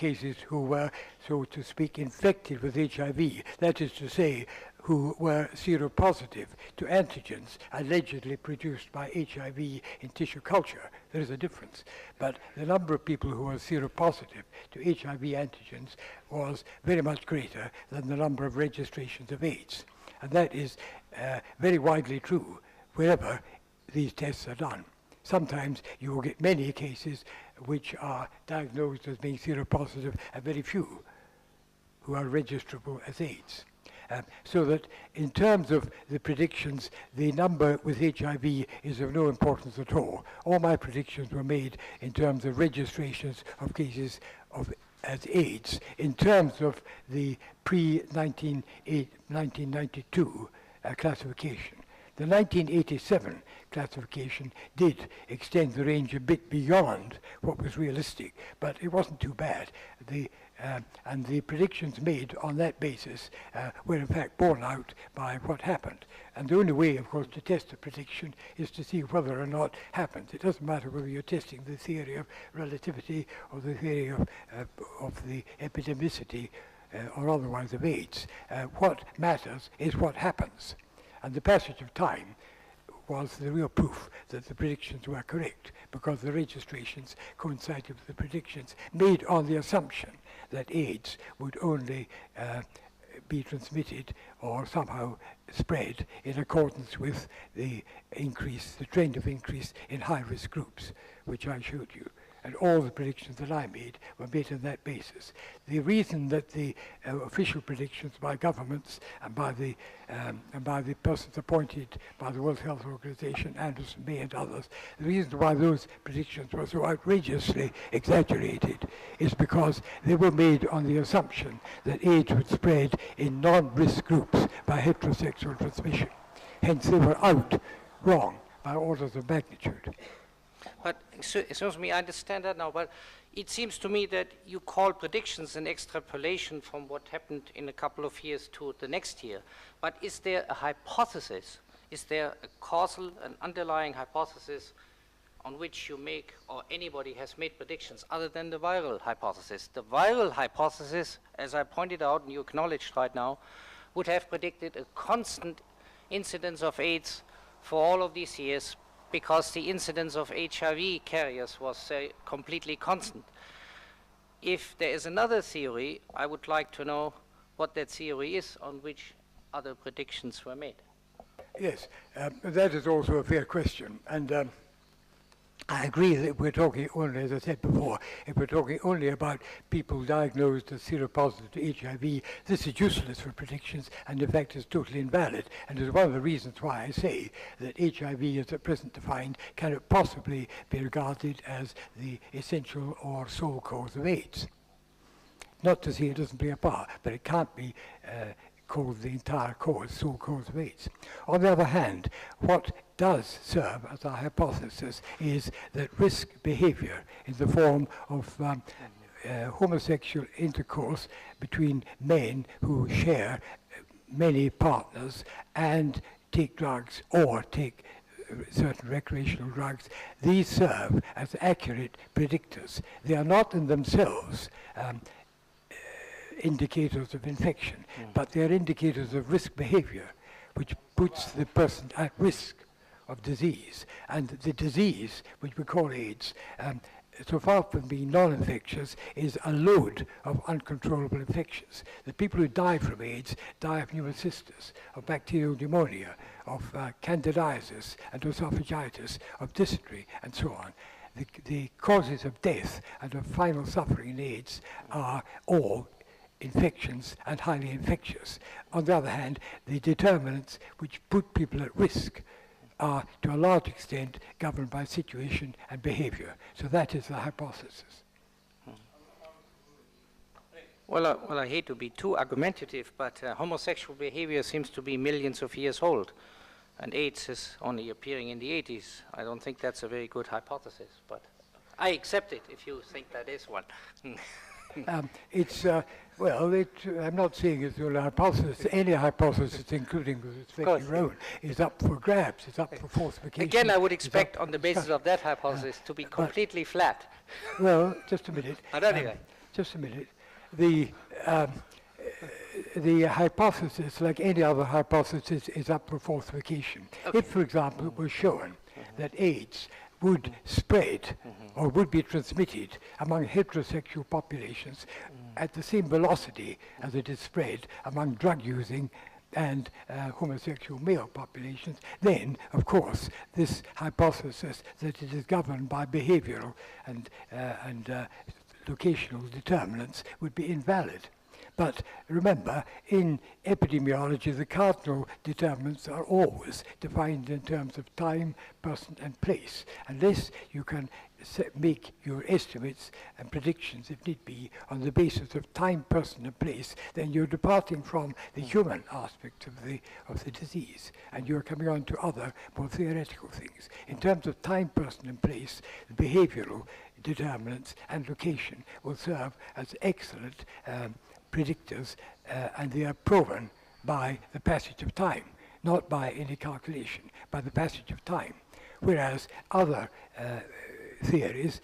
cases who were, so to speak, infected with HIV, that is to say, who were seropositive to antigens allegedly produced by HIV in tissue culture. There is a difference. But the number of people who were seropositive to HIV antigens was very much greater than the number of registrations of AIDS. And that is very widely true wherever these tests are done. Sometimes you will get many cases which are diagnosed as being seropositive and very few who are registrable as AIDS. So that in terms of the predictions, the number with HIV is of no importance at all. All my predictions were made in terms of registrations of cases of as AIDS. In terms of the pre-1992 classification, the 1987 classification did extend the range a bit beyond what was realistic, but it wasn't too bad. And the predictions made on that basis were in fact borne out by what happened. And the only way, of course, to test a prediction is to see whether or not it happens. It doesn't matter whether you're testing the theory of relativity or the theory of the epidemicity or otherwise of AIDS. What matters is what happens. And the passage of time was the real proof that the predictions were correct, because the registrations coincided with the predictions made on the assumption that AIDS would only be transmitted or somehow spread in accordance with the trend of increase in high-risk groups, which I showed you. And all the predictions that I made were made on that basis. The reason that the official predictions by governments and by the persons appointed by the World Health Organization, Anderson, May and others, the reason why those predictions were so outrageously exaggerated is because they were made on the assumption that AIDS would spread in non-risk groups by heterosexual transmission. Hence they were out wrong by orders of magnitude. But excuse me, I understand that now, but it seems to me that you call predictions an extrapolation from what happened in a couple of years to the next year. But is there a hypothesis? Is there a causal, an underlying hypothesis on which you make, or anybody has made predictions other than the viral hypothesis? The viral hypothesis, as I pointed out and you acknowledged right now, would have predicted a constant incidence of AIDS for all of these years, because the incidence of HIV carriers was completely constant. If there is another theory, I would like to know what that theory is on which other predictions were made. Yes, that is also a fair question. And I agree that we're talking only, as I said before, if we're talking only about people diagnosed as seropositive to HIV, this is useless for predictions and in fact is totally invalid. And is one of the reasons why I say that HIV as at present defined cannot possibly be regarded as the essential or sole cause of AIDS. Not to say it doesn't play a part, but it can't be called the entire cause, sole cause of AIDS. On the other hand, what does serve as a hypothesis is that risk behavior in the form of homosexual intercourse between men who share many partners and take drugs or take certain recreational drugs, these serve as accurate predictors. They are not in themselves indicators of infection, but they are indicators of risk behavior, which puts the person at risk of disease. And the disease, which we call AIDS, so far from being non-infectious, is a load of uncontrollable infections. The people who die from AIDS die of pneumocystis, of bacterial pneumonia, of candidiasis and esophagitis, of dysentery, and so on. The causes of death and of final suffering in AIDS are all infections and highly infectious. On the other hand, the determinants which put people at risk are to a large extent governed by situation and behavior. So that is the hypothesis. Well, I hate to be too argumentative, but homosexual behavior seems to be millions of years old, and AIDS is only appearing in the 80s. I don't think that's a very good hypothesis, but I accept it if you think that is one. I'm not saying it's a hypothesis. Any hypothesis, including with respect to your own, is up for grabs. It's up for falsification. Again, I would expect on the basis of that hypothesis to be completely flat. Well, just a minute. Anyway. just a minute. The hypothesis, like any other hypothesis, is up for falsification. Okay. If, for example, it was shown that AIDS would spread or would be transmitted among heterosexual populations at the same velocity as it is spread among drug-using and homosexual male populations, then, of course, this hypothesis that it is governed by behavioral and locational determinants would be invalid. But remember, in epidemiology, the cardinal determinants are always defined in terms of time, person, and place. Unless you can make your estimates and predictions, if need be, on the basis of time, person, and place, then you're departing from the human aspect of the disease, and you're coming on to other, more theoretical things. In terms of time, person, and place, the behavioral determinants and location will serve as excellent predictors, and they are proven by the passage of time, not by any calculation, by the passage of time. Whereas other theories,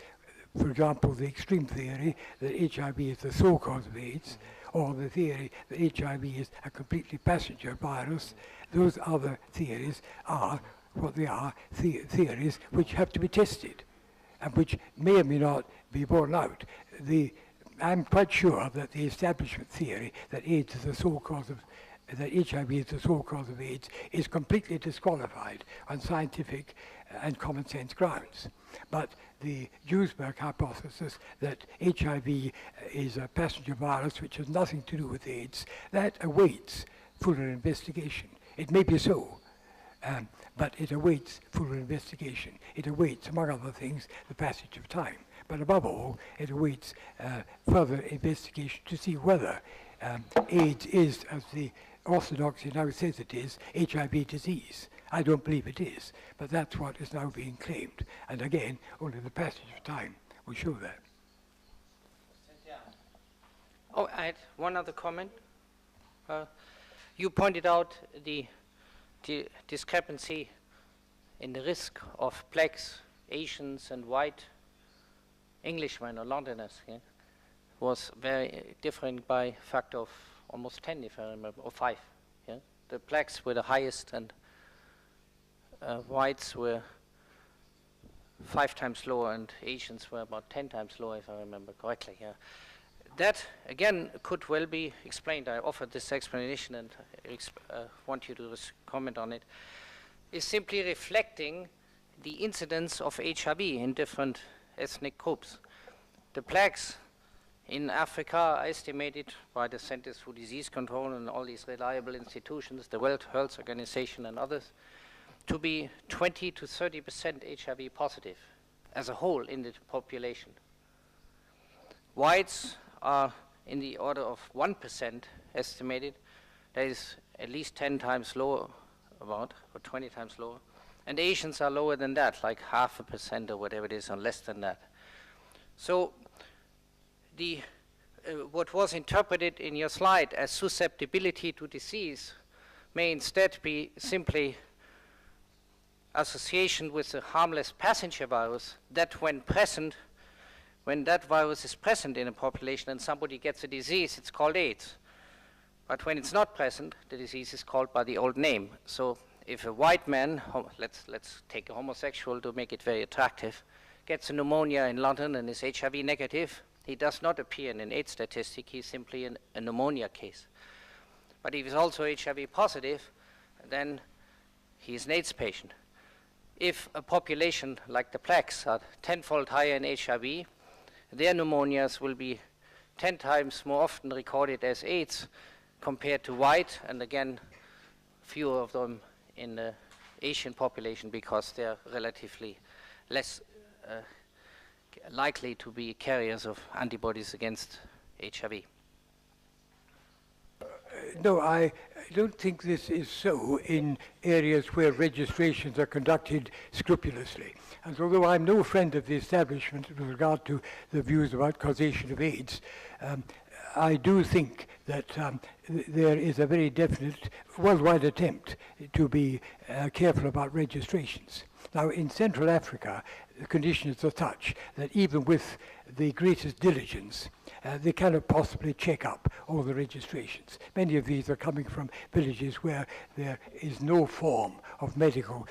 for example, the extreme theory that HIV is the sole cause of AIDS, or the theory that HIV is a completely passenger virus, those other theories are what they are, theories which have to be tested, and which may or may not be borne out. I'm quite sure that the establishment theory that AIDS is the sole cause of, that HIV is the sole cause of AIDS is completely disqualified on scientific and common sense grounds. But the Duesberg hypothesis that HIV is a passenger virus which has nothing to do with AIDS, that awaits fuller investigation. It may be so, but it awaits fuller investigation. It awaits, among other things, the passage of time. But above all, it awaits further investigation to see whether AIDS is, as the orthodoxy now says it is, HIV disease. I don't believe it is, but that's what is now being claimed. And again, only the passage of time will show that. Oh, I had one other comment. You pointed out the discrepancy in the risk of blacks, Asians, and white Englishmen or Londoners was very different by factor of almost 10, if I remember, or 5. Yeah? The blacks were the highest, and whites were 5 times lower, and Asians were about 10 times lower, if I remember correctly. Yeah? That, again, could well be explained. I offered this explanation, and want you to comment on it. Is simply reflecting the incidence of HIV in different ethnic groups. The blacks in Africa are estimated by the Centers for Disease Control and all these reliable institutions, the World Health Organization and others, to be 20 to 30% HIV positive as a whole in the population. Whites are in the order of 1% estimated. That is at least 10 times lower, about, or 20 times lower. And Asians are lower than that, like 0.5% or whatever it is, or less than that. So what was interpreted in your slide as susceptibility to disease may instead be simply association with a harmless passenger virus that when that virus is present in a population and somebody gets a disease, it's called AIDS. But when it's not present, the disease is called by the old name. So if a white man, let's take a homosexual to make it very attractive, gets a pneumonia in London and is HIV negative, he does not appear in an AIDS statistic, he's simply a pneumonia case. But if he's also HIV positive, then he's an AIDS patient. If a population like the blacks are 10-fold higher in HIV, their pneumonias will be 10 times more often recorded as AIDS compared to white, and again, fewer of them in the Asian population because they're relatively less likely to be carriers of antibodies against HIV. No, I don't think this is so in areas where registrations are conducted scrupulously. And although I'm no friend of the establishment with regard to the views about causation of AIDS, I do think that there is a very definite worldwide attempt to be careful about registrations. Now, in Central Africa, the conditions are such that even with the greatest diligence, they cannot possibly check up all the registrations. Many of these are coming from villages where there is no form of medical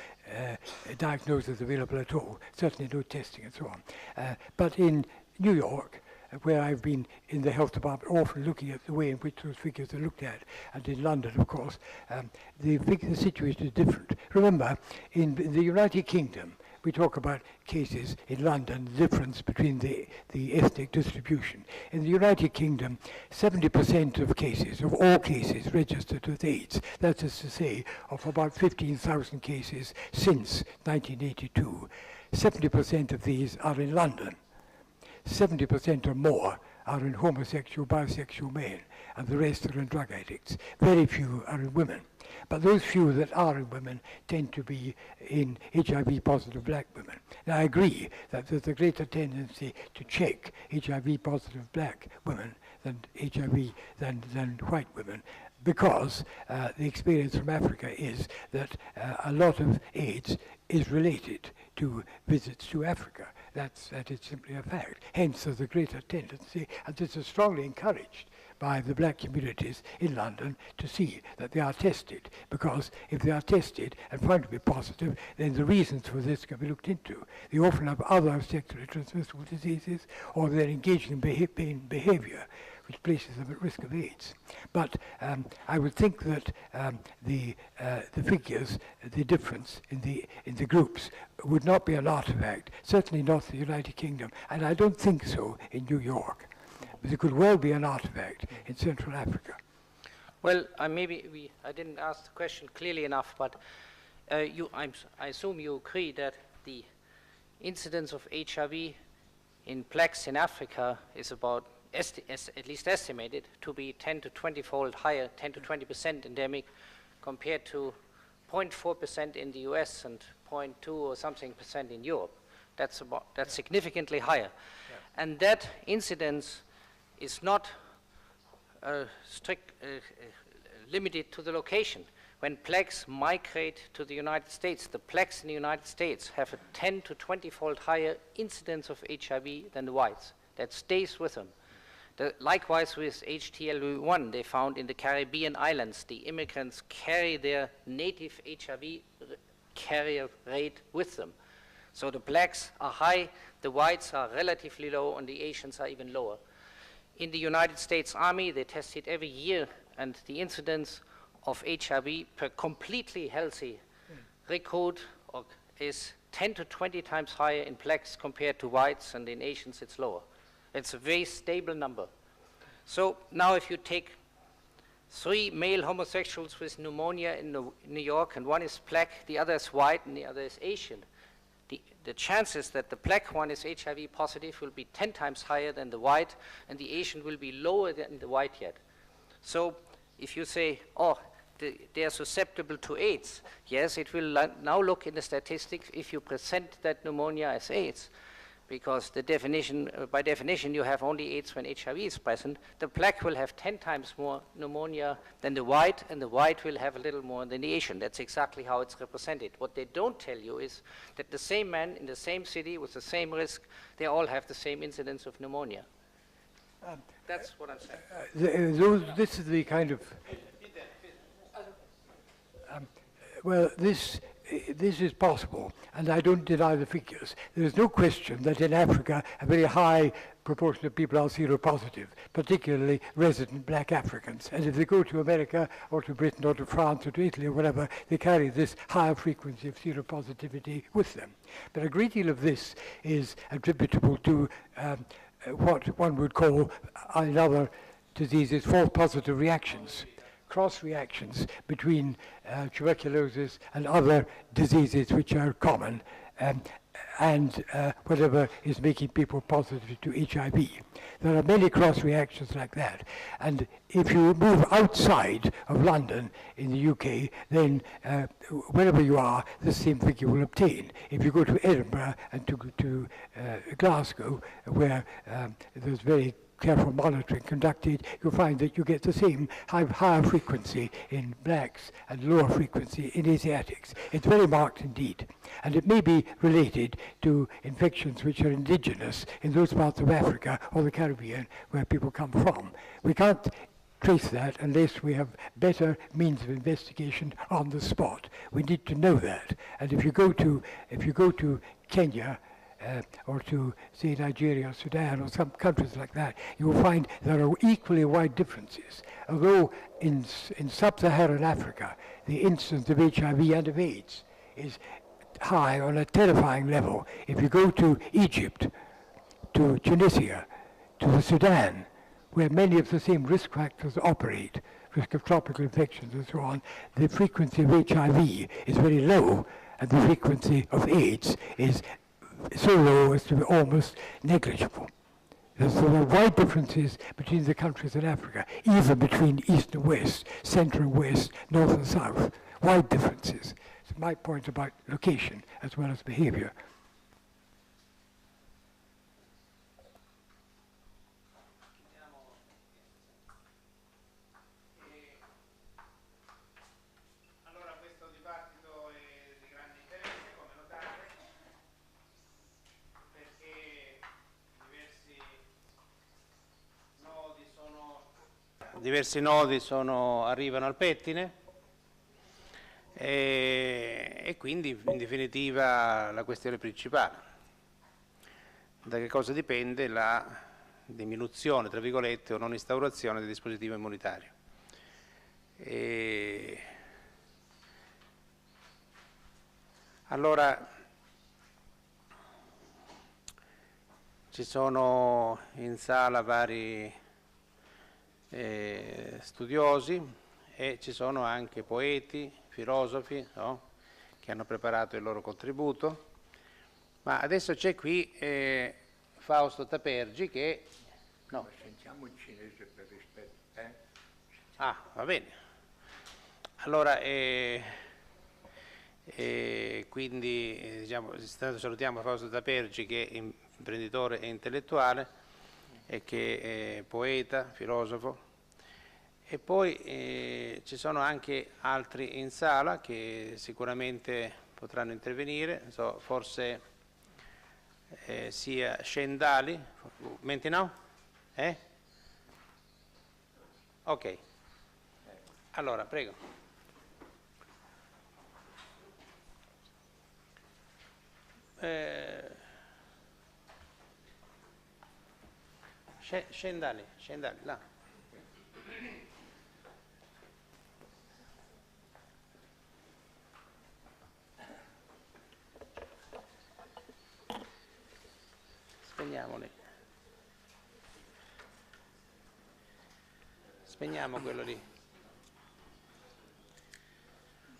diagnosis available at all, certainly no testing and so on. But in New York, where I've been in the health department, often looking at the way in which those figures are looked at, and in London, of course, the situation is different. Remember, in the United Kingdom, we talk about cases in London, the difference between the ethnic distribution. In the United Kingdom, 70% of cases, of all cases registered with AIDS, that is to say, of about 15,000 cases since 1982, 70% of these are in London. 70% or more are in homosexual, bisexual men, and the rest are in drug addicts. Very few are in women. But those few that are in women tend to be in HIV-positive black women. Now, I agree that there's a greater tendency to check HIV-positive black women than than white women, because the experience from Africa is that a lot of AIDS is related to visits to Africa. That is simply a fact. Hence, there's a greater tendency, and this is strongly encouraged by the black communities in London, to see that they are tested, because if they are tested and found to be positive, then the reasons for this can be looked into. They often have other sexually transmissible diseases, or they're engaging in behavior which places them at risk of AIDS. But I would think that the figures, the difference in the groups, would not be an artifact, certainly not the United Kingdom, and I don't think so in New York. But it could well be an artifact in Central Africa. Well, I didn't ask the question clearly enough, but I assume you agree that the incidence of HIV in blacks in Africa is about, at least estimated, to be 10 to 20-fold higher, 10 to 20% endemic, compared to 0.4% in the US and 0.2 or something percent in Europe. That's significantly higher. Yeah. And that incidence is not limited to the location. When blacks migrate to the United States, the blacks in the United States have a 10 to 20-fold higher incidence of HIV than the whites. That stays with them. Likewise with HTLV1, they found in the Caribbean islands, the immigrants carry their native HIV carrier rate with them. So the blacks are high, the whites are relatively low, and the Asians are even lower. In the United States Army, they test it every year, and the incidence of HIV per completely healthy recruit is 10 to 20 times higher in blacks compared to whites, and in Asians it's lower. It's a very stable number. So now if you take 3 male homosexuals with pneumonia in New York, and one is black, the other is white, and the other is Asian, the chances that the black one is HIV positive will be 10 times higher than the white, and the Asian will be lower than the white yet. So if you say, oh, they are susceptible to AIDS, yes, it will now look in the statistics if you present that pneumonia as AIDS, because the definition, by definition, you have only AIDS when HIV is present. The black will have 10 times more pneumonia than the white, and the white will have a little more than the Asian. That's exactly how it's represented. What they don't tell you is that the same man in the same city with the same risk, they all have the same incidence of pneumonia. That's what I'm saying. This is the kind of... well, this is possible, and I don't deny the figures. There is no question that in Africa, a very high proportion of people are seropositive, particularly resident black Africans. And if they go to America or to Britain or to France or to Italy or whatever, they carry this higher frequency of seropositivity with them. But a great deal of this is attributable to what one would call, in other diseases, false positive reactions. Cross reactions between tuberculosis and other diseases which are common, and whatever is making people positive to HIV. There are many cross reactions like that. And if you move outside of London in the UK, then wherever you are, the same figure will obtain. If you go to Edinburgh and to Glasgow, where there's very careful monitoring conducted, you'll find that you get the same higher frequency in blacks and lower frequency in Asiatics. It's very marked indeed. And it may be related to infections which are indigenous in those parts of Africa or the Caribbean where people come from. We can't trace that unless we have better means of investigation on the spot. We need to know that. And if you go to Kenya, or to, say, Nigeria, Sudan, or some countries like that, you will find there are equally wide differences. Although in sub-Saharan Africa, the incidence of HIV and of AIDS is high on a terrifying level. If you go to Egypt, to Tunisia, to the Sudan, where many of the same risk factors operate, risk of tropical infections and so on, the frequency of HIV is very low, and the frequency of AIDS is so low as to be almost negligible. So there are wide differences between the countries in Africa, even between East and West, Centre and West, North and South. Wide differences. So my point about location as well as behavior. Diversi nodi arrivano al pettine e quindi in definitiva la questione principale. Da che cosa dipende la diminuzione, tra virgolette, o non instaurazione del dispositivo immunitario. Allora, ci sono in sala vari studiosi e ci sono anche poeti, filosofi, no? Che hanno preparato il loro contributo, ma adesso c'è qui Fausto Tapergi che... No. Sentiamo in cinese per rispetto. Ah, va bene. Allora, quindi diciamo, salutiamo Fausto Tapergi che è imprenditore e intellettuale e che è poeta, filosofo, e poi ci sono anche altri in sala che sicuramente potranno intervenire, forse sia Shen Dali, maintenant? Ok, allora prego. Shen Dali, là. Spegniamoli. Spegniamo quello lì.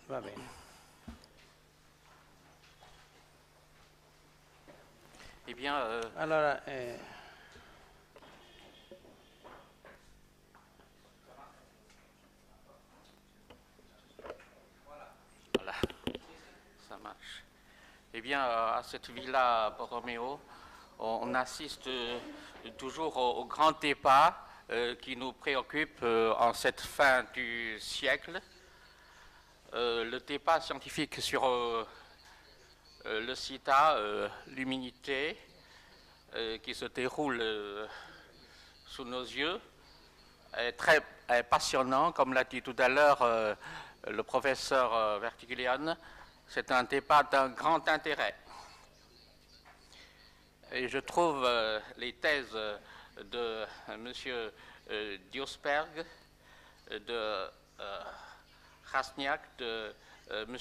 Va bene. Eh bien, allora, voilà, ça marche. Eh bien, à cette Villa Borromeo, on assiste toujours au grand débat qui nous préoccupe en cette fin du siècle. Le débat scientifique sur le sida, l'immunité, qui se déroule sous nos yeux, est très passionnant, comme l'a dit tout à l'heure le professeur Verdiglione. C'est un débat d'un grand intérêt. Et je trouve les thèses de M. Duesberg, de Rasnick, de M.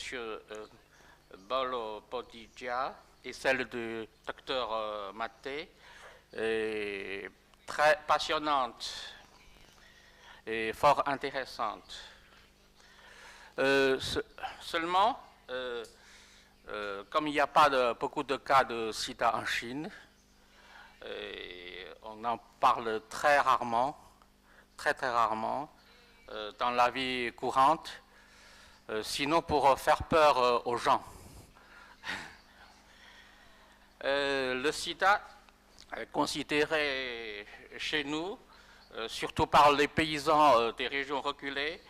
Verdiglione et celle du docteur Mathé, très passionnante et fort intéressante. Seulement, comme il n'y a pas beaucoup de cas de sida en Chine, on en parle très rarement, très rarement, dans la vie courante, sinon pour faire peur aux gens. Le sida considérée chez nous, surtout par les paysans des régions reculées,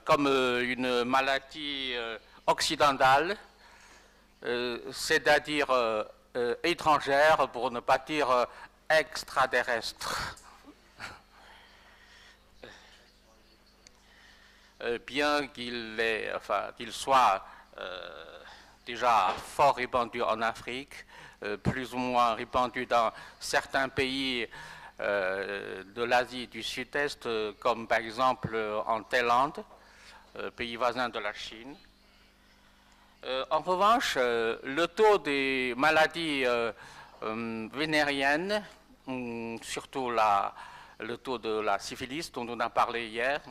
comme une maladie occidentale, c'est-à-dire étrangère, pour ne pas dire extraterrestre. Bien qu'il soit déjà fort répandu en Afrique, plus ou moins répandu dans certains pays de l'Asie du Sud-Est, comme par exemple en Thaïlande, pays voisin de la Chine. En revanche, le taux des maladies vénériennes, surtout le taux de la syphilis dont on a parlé hier,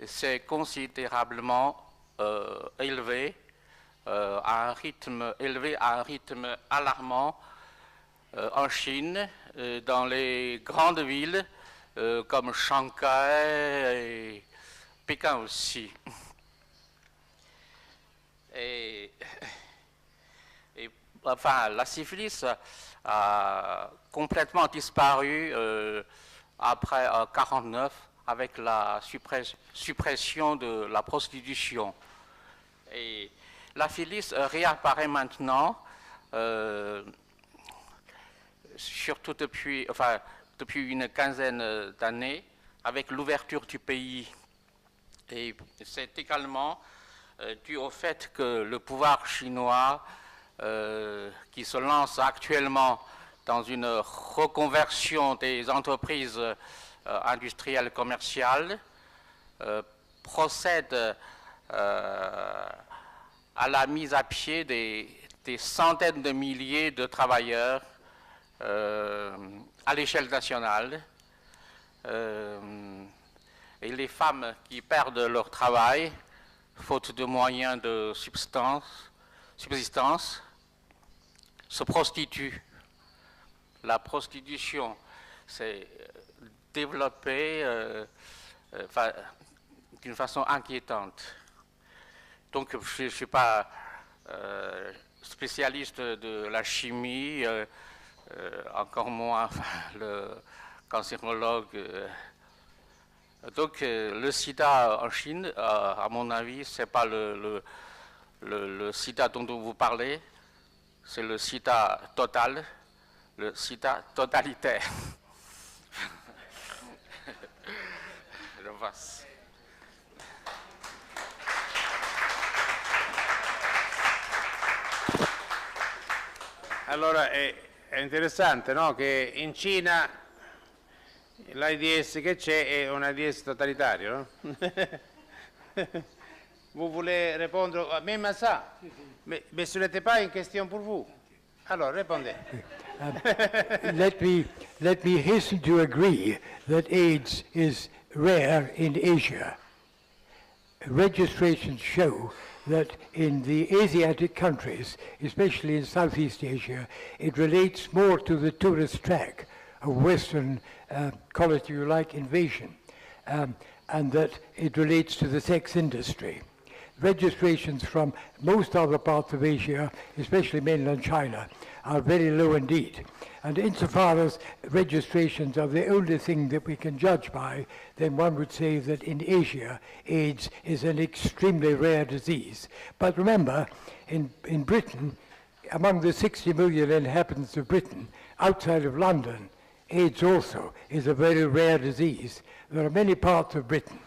c'est considérablement élevé, à un rythme alarmant en Chine, dans les grandes villes comme Shanghai et Pékin aussi. Et enfin, la syphilis a complètement disparu après 1949 avec la suppression de la prostitution. Et la syphilis réapparaît maintenant, surtout depuis une quinzaine d'années, avec l'ouverture du pays. Et c'est également dû au fait que le pouvoir chinois, qui se lance actuellement dans une reconversion des entreprises industrielles commerciales, procède à la mise à pied des centaines de milliers de travailleurs à l'échelle nationale. Et les femmes qui perdent leur travail, faute de moyens de subsistance, se prostituent. La prostitution s'est développée d'une façon inquiétante. Donc je ne suis pas spécialiste de la chimie, encore moins le cancérologue. Donc le sida en Chine, à mon avis, ce n'est pas le sida dont vous parlez, c'est le sida total, le sida totalitaire. Je passe. Allora è interessante, no? Che in Cina l'AIDS che c'è è un AIDS totalitario, no? Vous voulez répondre? Même à ça? Mais ce n'était pas une question pour vous. Alors, répondez. Let me hasten to agree that AIDS is rare in Asia. Registrations show that in the Asiatic countries, especially in Southeast Asia, it relates more to the tourist track of Western, call it you like, invasion, and that it relates to the sex industry. Registrations from most other parts of Asia, especially mainland China, are very low indeed. And insofar as registrations are the only thing that we can judge by, then one would say that in Asia, AIDS is an extremely rare disease. But remember, in Britain, among the 60 million inhabitants of Britain, outside of London, AIDS also is a very rare disease. There are many parts of Britain,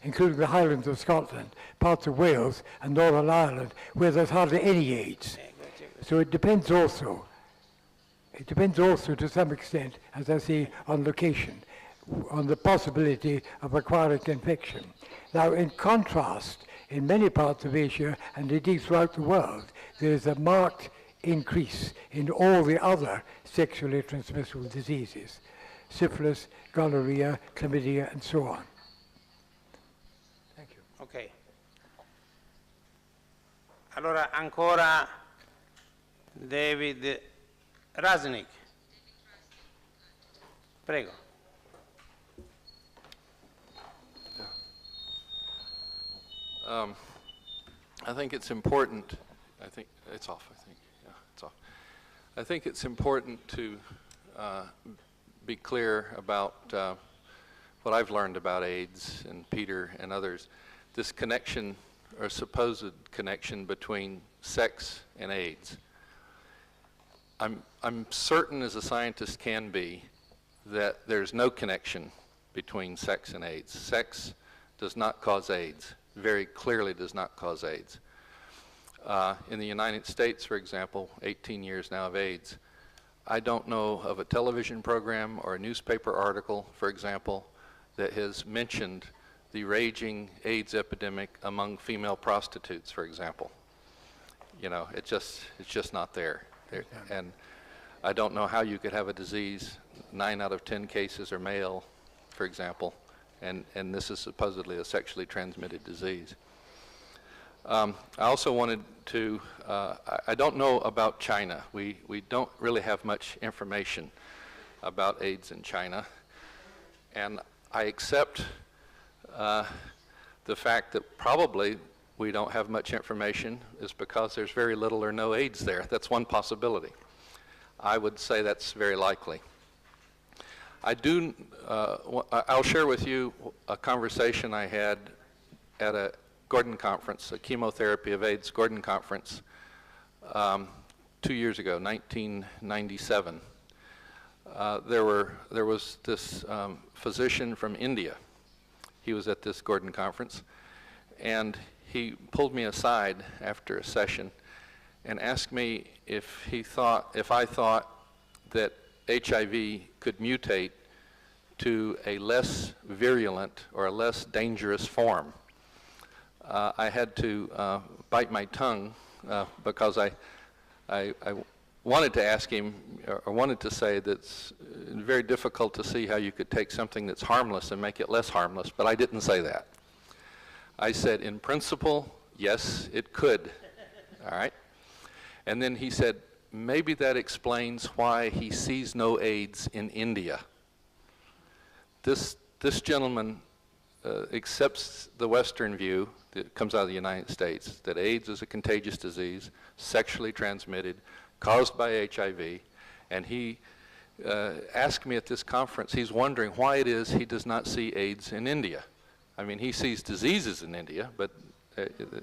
including the Highlands of Scotland, parts of Wales and Northern Ireland, where there's hardly any AIDS. So it depends also to some extent, as I say, on location, on the possibility of acquiring infection. Now, in contrast, in many parts of Asia, and indeed throughout the world, there is a marked increase in all the other sexually transmissible diseases, syphilis, gonorrhea, chlamydia, and so on. Thank you. Ok. Allora, ancora David Rasnick. Prego. I think it's important, I think it's off, yeah, it's off. I think it's important to be clear about what I've learned about AIDS and Peter and others. This connection, or supposed connection, between sex and AIDS. I'm certain as a scientist can be that there's no connection between sex and AIDS. Sex does not cause AIDS, very clearly does not cause AIDS. In the United States, for example, 18 years now of AIDS, I don't know of a television program or a newspaper article, for example, that has mentioned the raging AIDS epidemic among female prostitutes, for example. You know, it's just not there. And I don't know how you could have a disease, 9 out of 10 cases are male, for example, and this is supposedly a sexually transmitted disease. I also wanted to, I don't know about China. We don't really have much information about AIDS in China, and I accept the fact that probably we don't have much information is because there's very little or no AIDS there. That's one possibility. I would say that's very likely. I'll share with you a conversation I had at a Gordon conference, a chemotherapy of AIDS Gordon conference, 2 years ago, 1997. There was this physician from India. He was at this Gordon conference, and he pulled me aside after a session and asked me if I thought that HIV could mutate to a less virulent or a less dangerous form. I had to bite my tongue because I wanted to ask him, or wanted to say that it's very difficult to see how you could take something that's harmless and make it less harmless, but I didn't say that. I said, in principle, yes, it could, all right? And then he said, maybe that explains why he sees no AIDS in India. This gentleman accepts the Western view that comes out of the United States, that AIDS is a contagious disease, sexually transmitted, caused by HIV, and he asked me at this conference, he's wondering why it is he does not see AIDS in India. I mean, he sees diseases in India, but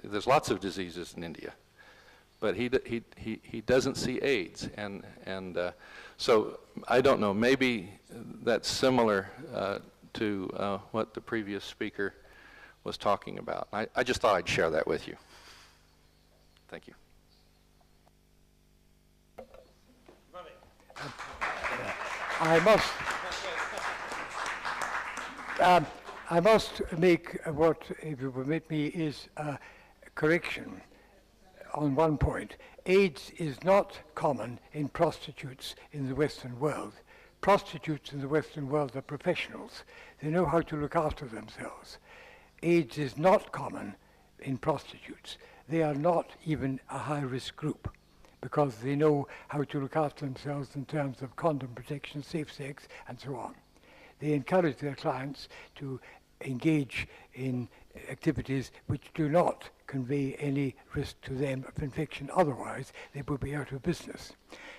there's lots of diseases in India. But he doesn't see AIDS, and so I don't know. Maybe that's similar to what the previous speaker was talking about. I just thought I'd share that with you. Thank you. I must make what, if you permit me, is a correction on one point. AIDS is not common in prostitutes in the Western world. Prostitutes in the Western world are professionals. They know how to look after themselves. AIDS is not common in prostitutes. They are not even a high-risk group because they know how to look after themselves in terms of condom protection, safe sex, and so on. They encourage their clients to engage in activities which do not convey any risk to them of infection. Otherwise, they would be out of business.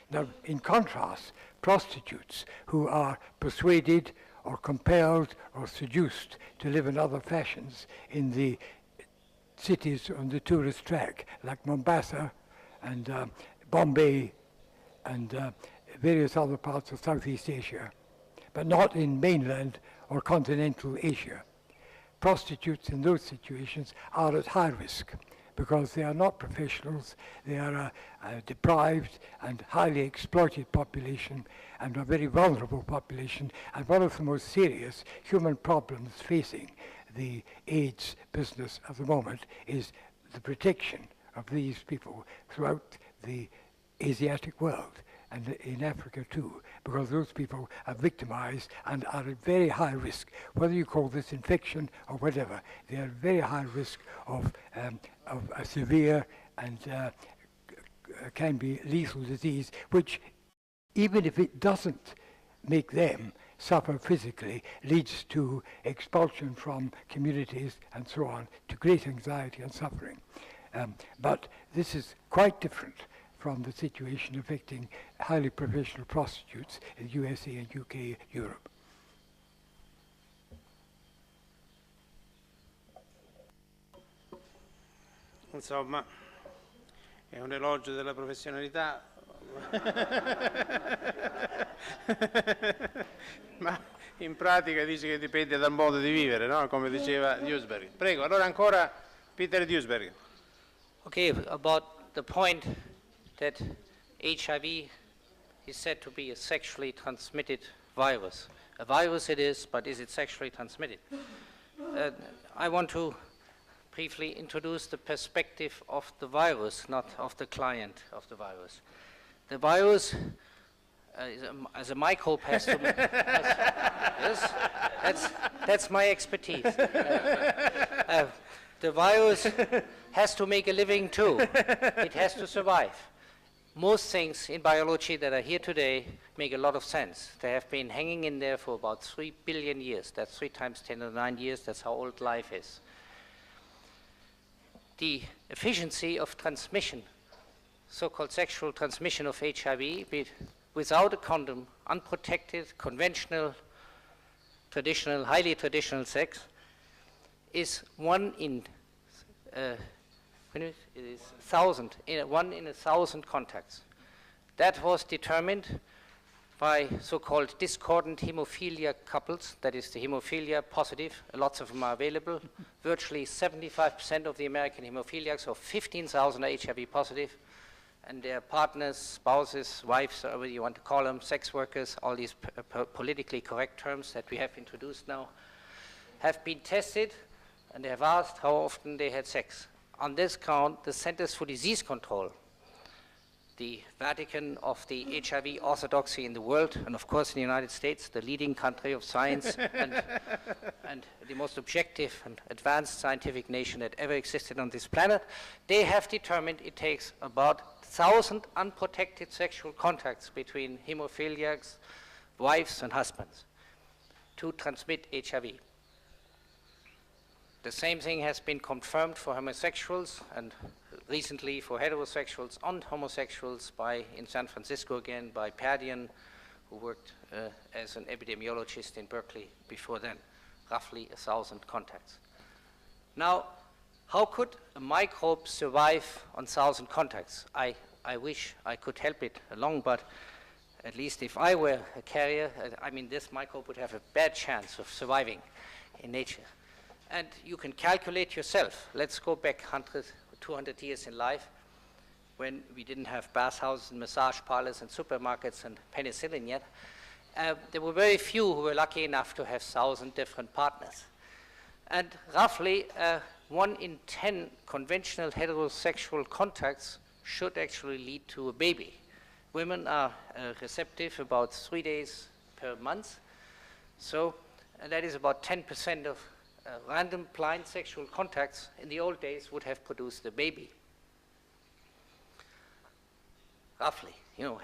Now, in contrast, prostitutes who are persuaded or compelled or seduced to live in other fashions in the cities on the tourist track, like Mombasa and Bombay and various other parts of Southeast Asia, but not in mainland or continental Asia. Prostitutes in those situations are at high risk because they are not professionals. They are a deprived and highly exploited population and a very vulnerable population, and one of the most serious human problems facing the AIDS business at the moment is the protection of these people throughout the Asiatic world and in Africa too, because those people are victimized and are at very high risk. Whether you call this infection or whatever, they are at very high risk of a severe and can be lethal disease, which even if it doesn't make them suffer physically, leads to expulsion from communities and so on, to great anxiety and suffering. But this is quite different from the situation affecting highly professional prostitutes in the USA and UK, Europe. Insomma, è un elogio della professionalità, ma in pratica dice che dipende dal modo di vivere, no? Come diceva Duesberg. Prego, allora ancora Peter Duesberg. Okay, about the point that HIV is said to be a sexually transmitted virus. A virus it is, but is it sexually transmitted? I want to briefly introduce the perspective of the virus, not of the client of the virus. The virus, as a microbe, has to. Yes, that's my expertise. The virus has to make a living too. It has to survive. Most things in biology that are here today make a lot of sense. They have been hanging in there for about 3 billion years. That's 3 times 10 to the 9 years. That's how old life is. The efficiency of transmission, so-called sexual transmission of HIV, without a condom, unprotected, conventional, traditional, highly traditional sex, is 1 in 1,000, 1 in 1,000 contacts. That was determined by so-called discordant hemophilia couples, that is the hemophilia positive, lots of them are available. Virtually 75% of the American hemophiliacs, or 15,000, are HIV positive, and their partners, spouses, wives, whatever you want to call them, sex workers, all these politically correct terms that we have introduced now, have been tested, and they have asked how often they had sex. On this count, the Centers for Disease Control, the Vatican of the HIV orthodoxy in the world, and of course in the United States, the leading country of science and the most objective and advanced scientific nation that ever existed on this planet, they have determined it takes about 1,000 unprotected sexual contacts between hemophiliacs, wives and husbands to transmit HIV. The same thing has been confirmed for homosexuals and recently for heterosexuals and homosexuals in San Francisco again by Perdian, who worked as an epidemiologist in Berkeley before then, roughly 1,000 contacts. Now, how could a microbe survive on 1,000 contacts? I wish I could help it along, but at least if I were a carrier, I mean, this microbe would have a bad chance of surviving in nature. And you can calculate yourself. Let's go back 100, 200 years in life when we didn't have bathhouses and massage parlors and supermarkets and penicillin yet. There were very few who were lucky enough to have 1,000 different partners. And roughly 1 in 10 conventional heterosexual contacts should actually lead to a baby. Women are receptive about 3 days per month. So that is about 10% of random blind sexual contacts in the old days would have produced a baby. Roughly, you know,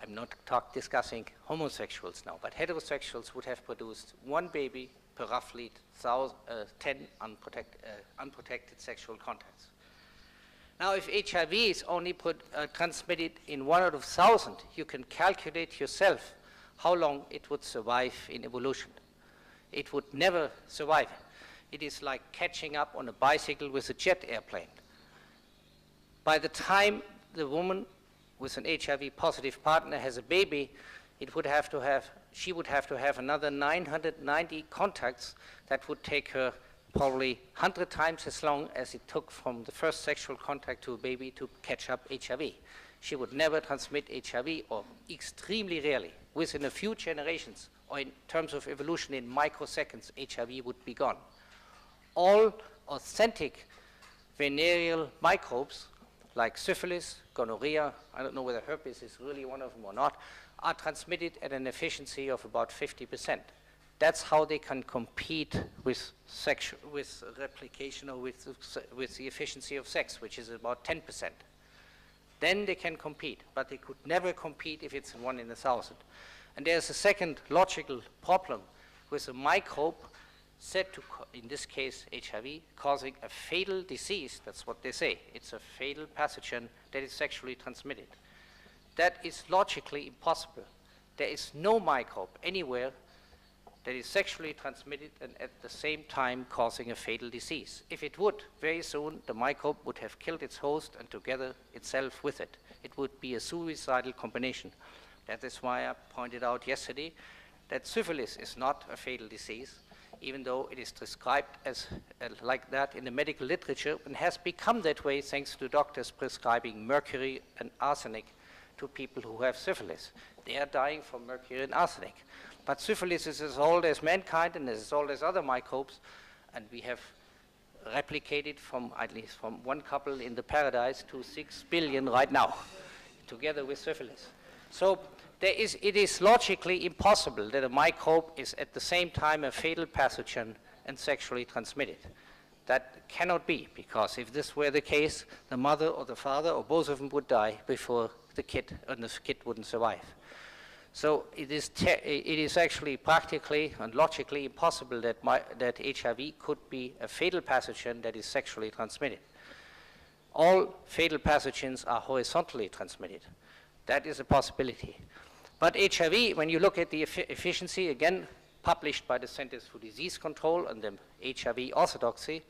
I'm not discussing homosexuals now, but heterosexuals would have produced 1 baby per roughly 10 unprotected sexual contacts. Now, if HIV is only transmitted in 1 out of 1,000, you can calculate yourself how long it would survive in evolution. It would never survive. It is like catching up on a bicycle with a jet airplane. By the time the woman with an HIV positive partner has a baby, she would have to have another 990 contacts that would take her probably 100 times as long as it took from the first sexual contact to a baby to catch up HIV. She would never transmit HIV, or extremely rarely. Within a few generations, or in terms of evolution in microseconds, HIV would be gone. All authentic venereal microbes, like syphilis, gonorrhea, I don't know whether herpes is really one of them or not, are transmitted at an efficiency of about 50%. That's how they can compete with replication or with the efficiency of sex, which is about 10%. Then they can compete, but they could never compete if it's 1 in 1,000. And there's a second logical problem with a microbe said to, in this case HIV, causing a fatal disease. That's what they say. It's a fatal pathogen that is sexually transmitted. That is logically impossible. There is no microbe anywhere that is sexually transmitted and at the same time causing a fatal disease. If it would, very soon the microbe would have killed its host and together itself with it. It would be a suicidal combination. That is why I pointed out yesterday that syphilis is not a fatal disease, even though it is described as like that in the medical literature and has become that way thanks to doctors prescribing mercury and arsenic to people who have syphilis. They are dying from mercury and arsenic. But syphilis is as old as mankind and as old as other microbes, and we have replicated from, at least from one couple in the paradise to 6 billion right now, together with syphilis. So it is logically impossible that a microbe is at the same time a fatal pathogen and sexually transmitted. That cannot be, because if this were the case, the mother or the father or both of them would die before the kid, and the kid wouldn't survive. So it is actually practically and logically impossible that HIV could be a fatal pathogen that is sexually transmitted. All fatal pathogens are horizontally transmitted. That is a possibility. But HIV, when you look at the efficiency, again, published by the Centers for Disease Control and the HIV orthodoxy,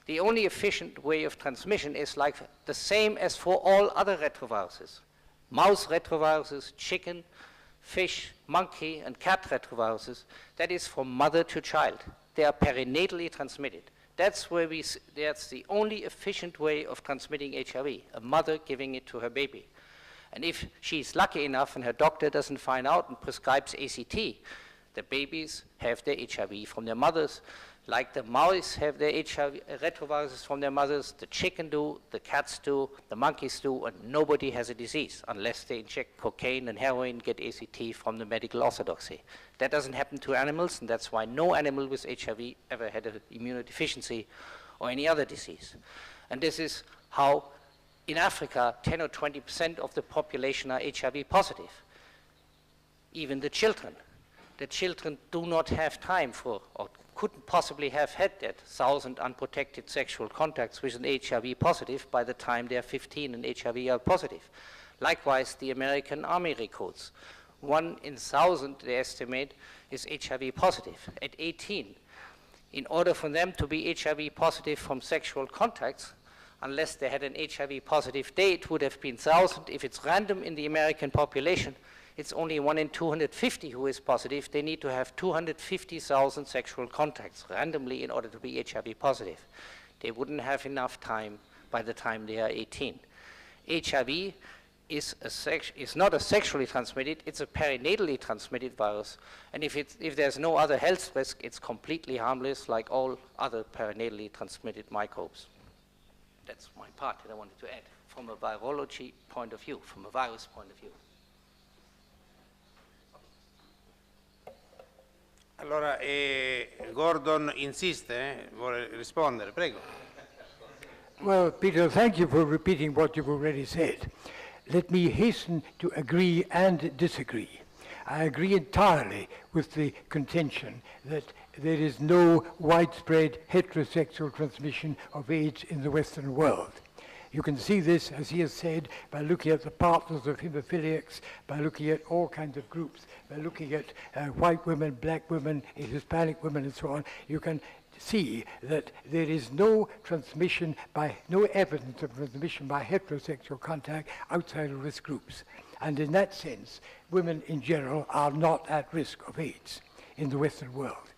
the only efficient way of transmission is like the same as for all other retroviruses. Mouse retroviruses, chicken, fish, monkey, and cat retroviruses, that is from mother to child. They are perinatally transmitted. That's the only efficient way of transmitting HIV, a mother giving it to her baby. And if she's lucky enough and her doctor doesn't find out and prescribes ACT, the babies have their HIV from their mothers, like the mice have their HIV retroviruses from their mothers, the chicken do, the cats do, the monkeys do, and nobody has a disease unless they inject cocaine and heroin, get ACT from the medical orthodoxy. That doesn't happen to animals, and that's why no animal with HIV ever had an immunodeficiency or any other disease. And this is how in Africa 10 or 20% of the population are HIV positive. Even the children. The children do not have time for, or couldn't possibly have had that 1,000 unprotected sexual contacts with an HIV positive by the time they're 15 and HIV are positive. Likewise, the American Army recruits. 1 in 1,000, they estimate, is HIV positive at 18. In order for them to be HIV positive from sexual contacts, unless they had an HIV positive day, it would have been 1,000. If it's random in the American population, it's only 1 in 250 who is positive. They need to have 250,000 sexual contacts randomly in order to be HIV positive. They wouldn't have enough time by the time they are 18. HIV is not a sexually transmitted, it's a perinatally transmitted virus. And if there's no other health risk, it's completely harmless like all other perinatally transmitted microbes. That's my part that I wanted to add from a virology point of view, from a virus point of view. Allora, Gordon insiste, vuole rispondere, prego. Well, Peter, thank you for repeating what you've already said. Let me hasten to agree and disagree. I agree entirely with the contention that there is no widespread heterosexual transmission of AIDS in the Western world. You can see this, as he has said, by looking at the partners of hemophiliacs, by looking at all kinds of groups, by looking at white women, black women, Hispanic women, and so on. You can see that there is no transmission no evidence of transmission by heterosexual contact outside of risk groups. And in that sense, women in general are not at risk of AIDS in the Western world.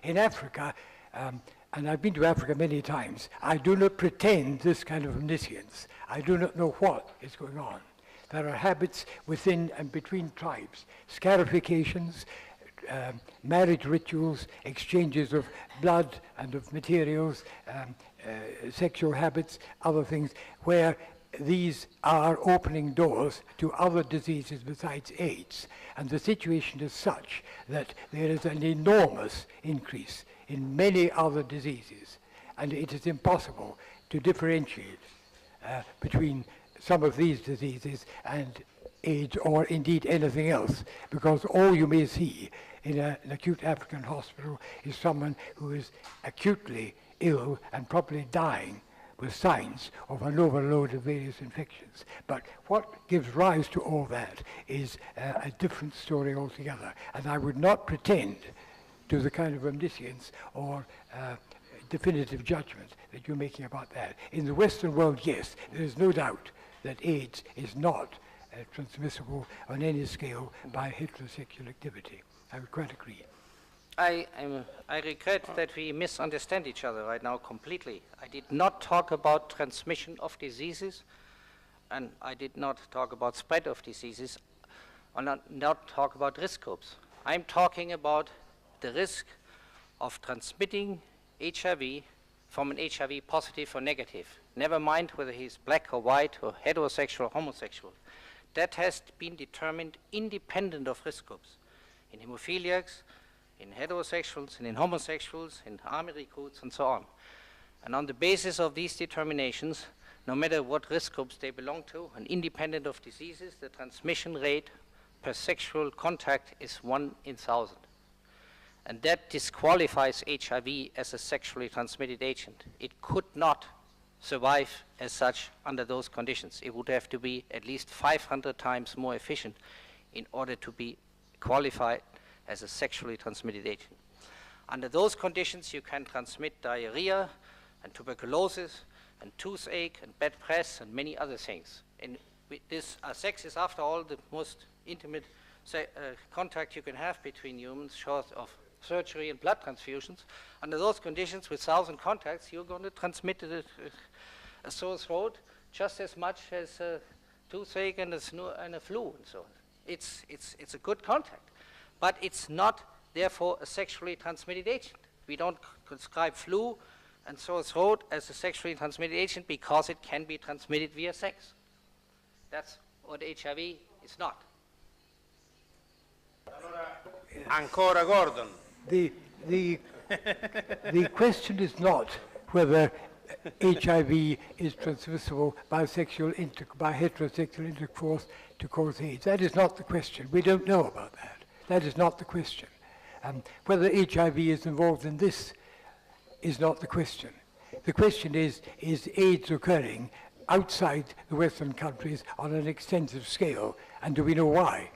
In Africa, and I've been to Africa many times, I do not pretend this kind of omniscience. I do not know what is going on. There are habits within and between tribes, scarifications, marriage rituals, exchanges of blood and of materials, sexual habits, other things, where these are opening doors to other diseases besides AIDS. And the situation is such that there is an enormous increase in many other diseases, and it is impossible to differentiate between some of these diseases and AIDS or indeed anything else, because all you may see in an acute African hospital is someone who is acutely ill and probably dying with signs of an overload of various infections. But what gives rise to all that is a different story altogether. And I would not pretend to the kind of omniscience or definitive judgment that you're making about that. In the Western world, yes, there is no doubt that AIDS is not transmissible on any scale by heterosexual activity. I would quite agree. I regret that we misunderstand each other right now completely. I did not talk about transmission of diseases, and I did not talk about spread of diseases, or not talk about risk groups. I'm talking about the risk of transmitting HIV from an HIV positive or negative. Never mind whether he's black or white or heterosexual or homosexual. That has been determined independent of risk groups. In hemophiliacs, in heterosexuals, and in homosexuals, in army recruits, and so on. And on the basis of these determinations, no matter what risk groups they belong to, and independent of diseases, the transmission rate per sexual contact is 1 in 1,000. And that disqualifies HIV as a sexually transmitted agent. It could not survive as such under those conditions. It would have to be at least 500 times more efficient in order to be qualified as a sexually transmitted agent. Under those conditions, you can transmit diarrhea and tuberculosis and toothache and bad breath and many other things. And this sex is, after all, the most intimate contact you can have between humans, short of surgery and blood transfusions. Under those conditions, with 1,000 contacts, you're going to transmit a sore throat just as much as a toothache and a flu and so on. It's a good contact. But it's not, therefore, a sexually transmitted agent. We don't prescribe flu and sore throat as a sexually transmitted agent because it can be transmitted via sex. That's what HIV is not. Ancora Gordon. The question is not whether HIV is transmissible by heterosexual intercourse to cause AIDS. That is not the question. We don't know about that. That is not the question. Whether HIV is involved in this is not the question. The question is AIDS occurring outside the Western countries on an extensive scale, and do we know why?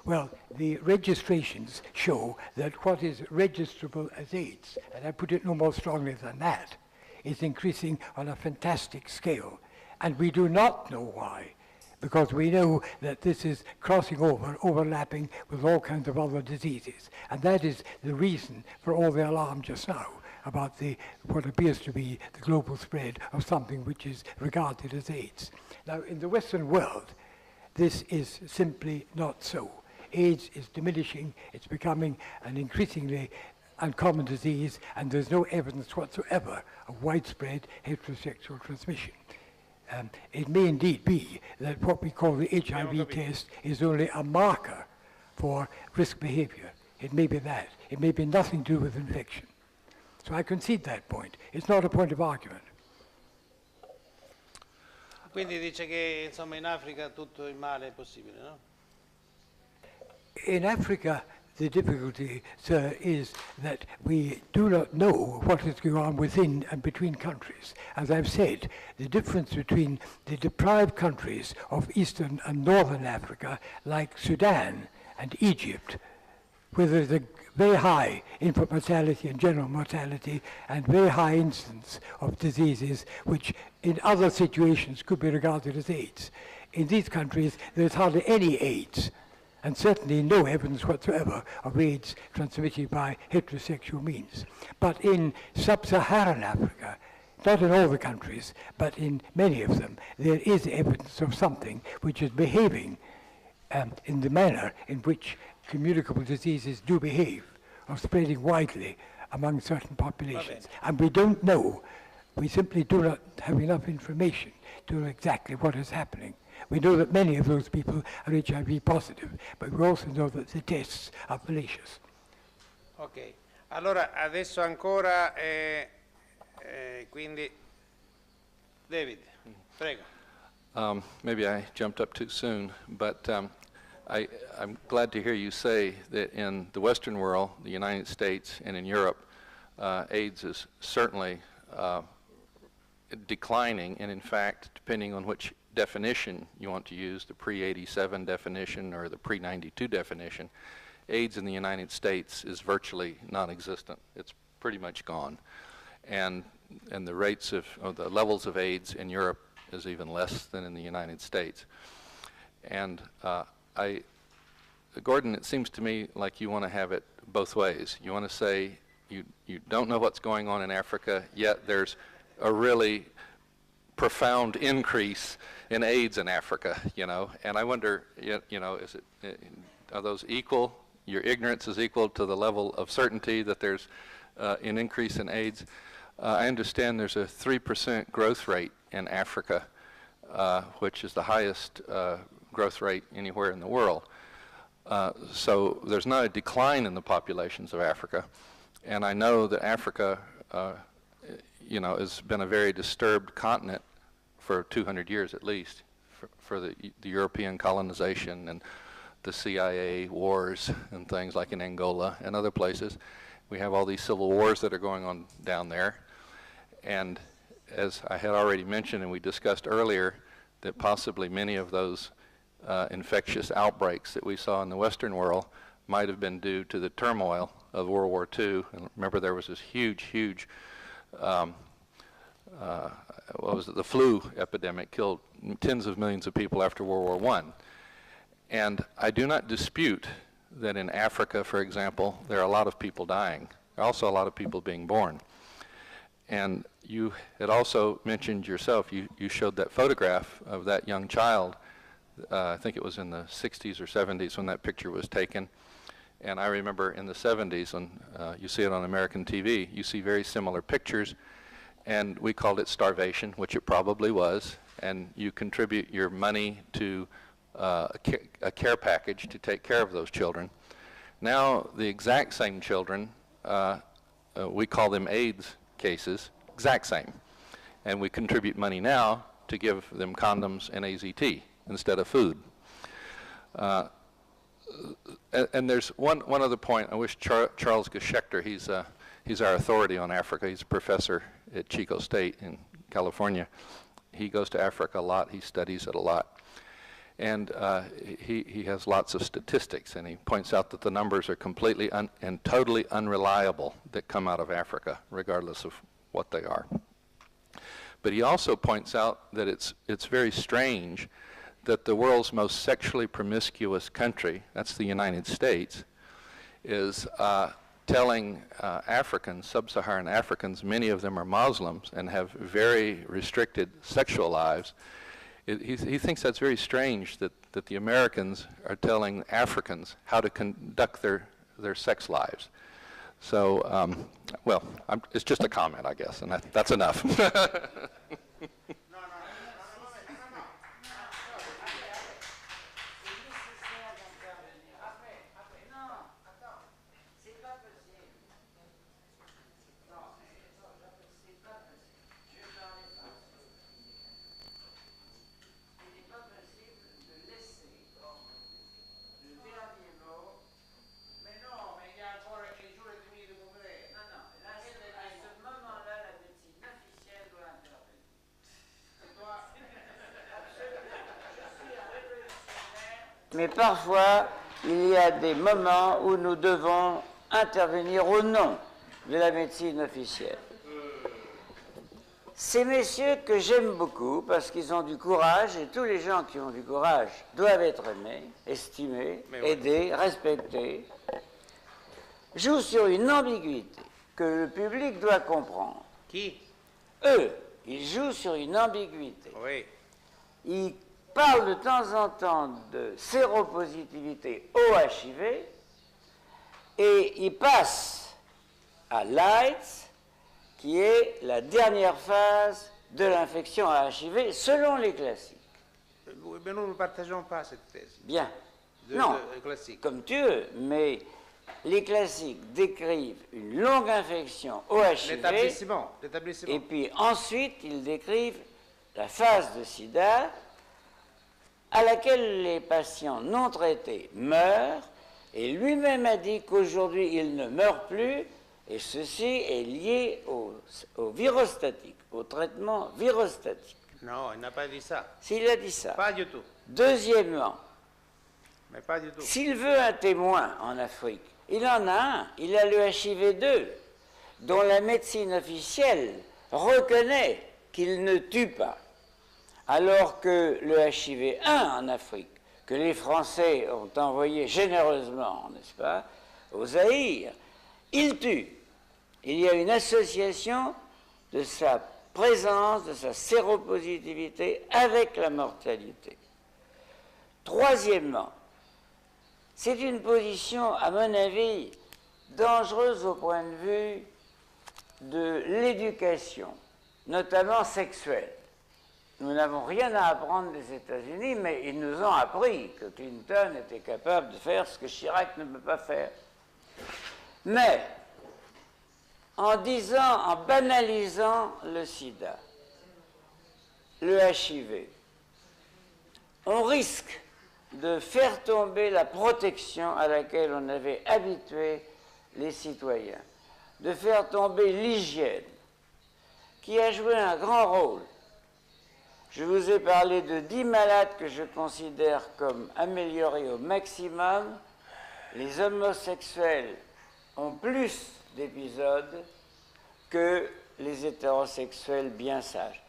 Well, the registrations show that what is registrable as AIDS, and I put it no more strongly than that, is increasing on a fantastic scale. And we do not know why, because we know that this is crossing over, overlapping with all kinds of other diseases. And that is the reason for all the alarm just now about what appears to be the global spread of something which is regarded as AIDS. Now, in the Western world, this is simply not so. AIDS is diminishing, it's becoming an increasingly uncommon disease, and there's no evidence whatsoever of widespread heterosexual transmission. It may indeed be that what we call the HIV test is only a marker for risk behavior. It may be that. It may be nothing to do with infection. So I concede that point. It's not a point of argument. Quindi dice che insomma in Africa tutto il male è possibile, no? In Africa, the difficulty, sir, is that we do not know what is going on within and between countries. As I've said, the difference between the deprived countries of Eastern and Northern Africa, like Sudan and Egypt, where there's a very high infant mortality and general mortality and very high incidence of diseases which in other situations could be regarded as AIDS. In these countries, there's hardly any AIDS, and certainly no evidence whatsoever of AIDS transmitted by heterosexual means. But in sub-Saharan Africa, not in all the countries, but in many of them, there is evidence of something which is behaving in the manner in which communicable diseases do behave, of spreading widely among certain populations. And we don't know, we simply do not have enough information to know exactly what is happening. We know that many of those people are HIV positive, but we also know that the tests are fallacious. Ok, allora adesso ancora, quindi David, prego. Maybe I jumped up too soon, but I'm glad to hear you say that in the Western world, the United States, and in Europe, AIDS is certainly declining, and in fact, depending on which definition you want to use, the pre-87 definition or the pre-92 definition, AIDS in the United States is virtually non-existent. It's pretty much gone. And the rates of the levels of AIDS in Europe is even less than in the United States. And Gordon, it seems to me like you want to have it both ways. You want to say you don't know what's going on in Africa, yet there's a really profound increase in AIDS in Africa, you know. And I wonder, you know, are those equal? Your ignorance is equal to the level of certainty that there's an increase in AIDS. I understand there's a 3% growth rate in Africa, which is the highest growth rate anywhere in the world. So there's not a decline in the populations of Africa. And I know that Africa, you know, has been a very disturbed continent for 200 years at least, for the European colonization and the CIA wars and things like in Angola and other places. We have all these civil wars that are going on down there. And as I had already mentioned and we discussed earlier, that possibly many of those infectious outbreaks that we saw in the Western world might have been due to the turmoil of World War II. And remember, there was this huge, what was it, the flu epidemic killed tens of millions of people after World War I. And I do not dispute that in Africa, for example, there are a lot of people dying. There are also a lot of people being born. And you had also mentioned yourself, you showed that photograph of that young child. I think it was in the 60s or 70s when that picture was taken. And I remember in the 70s when you see it on American TV, you see very similar pictures. And we called it starvation, which it probably was. And you contribute your money to a care package to take care of those children. Now the exact same children, we call them AIDS cases, exact same. And we contribute money now to give them condoms and AZT instead of food. And there's one other point. I wish Charles Geshechter, he's our authority on Africa. He's a professor at Chico State in California. He goes to Africa a lot. He studies it a lot. And he has lots of statistics, and he points out that the numbers are completely and totally unreliable that come out of Africa, regardless of what they are. But he also points out that it's very strange that the world's most sexually promiscuous country, that's the United States, is telling Africans, sub-Saharan Africans, many of them are Muslims and have very restricted sexual lives. He thinks that's very strange that the Americans are telling Africans how to conduct their sex lives. So, well, it's just a comment, I guess, and that's enough. Mais parfois, il y a des moments où nous devons intervenir au nom de la médecine officielle. Ces messieurs que j'aime beaucoup, parce qu'ils ont du courage, et tous les gens qui ont du courage doivent être aimés, estimés, aidés, respectés, jouent sur une ambiguïté que le public doit comprendre. Qui? Eux, ils jouent sur une ambiguïté. Oui. Ils parle de temps en temps de séropositivité au HIV et il passe à l'AIDS, qui est la dernière phase de l'infection à HIV selon les classiques. Mais nous ne partageons pas cette thèse. Bien. Non, comme tu veux, mais les classiques décrivent une longue infection au HIV. L'établissement. Et puis ensuite, ils décrivent la phase de sida à laquelle les patients non traités meurent, et lui-même a dit qu'aujourd'hui il ne meurt plus, et ceci est lié au virostatique, au traitement virostatique. Non, il n'a pas dit ça. S'il a dit ça. Pas du tout. Deuxièmement, Mais pas du tout. s'il veut un témoin en Afrique, il en a un, il a le HIV-2, dont la médecine officielle reconnaît qu'il ne tue pas, alors que le HIV-1 en Afrique, que les Français ont envoyé généreusement, n'est-ce pas, au Zaïre, il tue. Il y a une association de sa présence, de sa séropositivité avec la mortalité. Troisièmement, c'est une position, à mon avis, dangereuse au point de vue de l'éducation, notamment sexuelle. Nous n'avons rien à apprendre des États-Unis, mais ils nous ont appris que Clinton était capable de faire ce que Chirac ne peut pas faire. Mais, en banalisant le sida, le HIV, on risque de faire tomber la protection à laquelle on avait habitué les citoyens, de faire tomber l'hygiène, qui a joué un grand rôle. Je vous ai parlé de 10 malades que je considère comme améliorés au maximum. Les homosexuels ont plus d'épisodes que les hétérosexuels bien sages.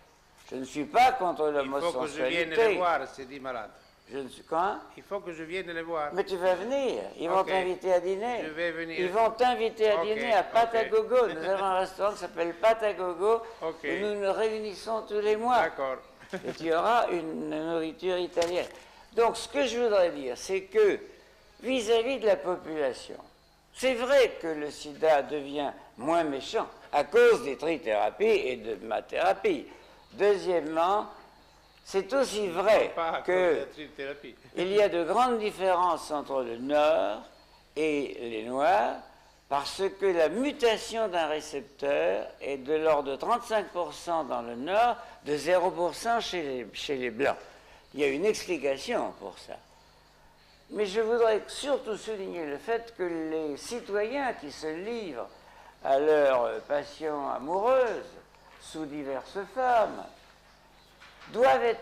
Je ne suis pas contre l'homosexualité. Il faut que je vienne les voir, ces 10 malades. Je ne suis quoi? Il faut que je vienne les voir. Mais tu vas venir. Ils vont t'inviter à dîner. Je vais venir. Ils vont t'inviter à dîner à Pâte à Gogo. Nous avons un restaurant qui s'appelle Pâte à Gogo. Et nous nous réunissons tous les mois. D'accord. Et tu auras une nourriture italienne. Donc, ce que je voudrais dire, c'est que, vis-à-vis de la population, c'est vrai que le sida devient moins méchant à cause des trithérapies et de ma thérapie. Deuxièmement, c'est aussi vrai qu'il y a de grandes différences entre le Nord et les Noirs, parce que la mutation d'un récepteur est de l'ordre de 35% dans le Nord, de 0% chez les Blancs. Il y a une explication pour ça. Mais je voudrais surtout souligner le fait que les citoyens qui se livrent à leur passion amoureuse, sous diverses formes, doivent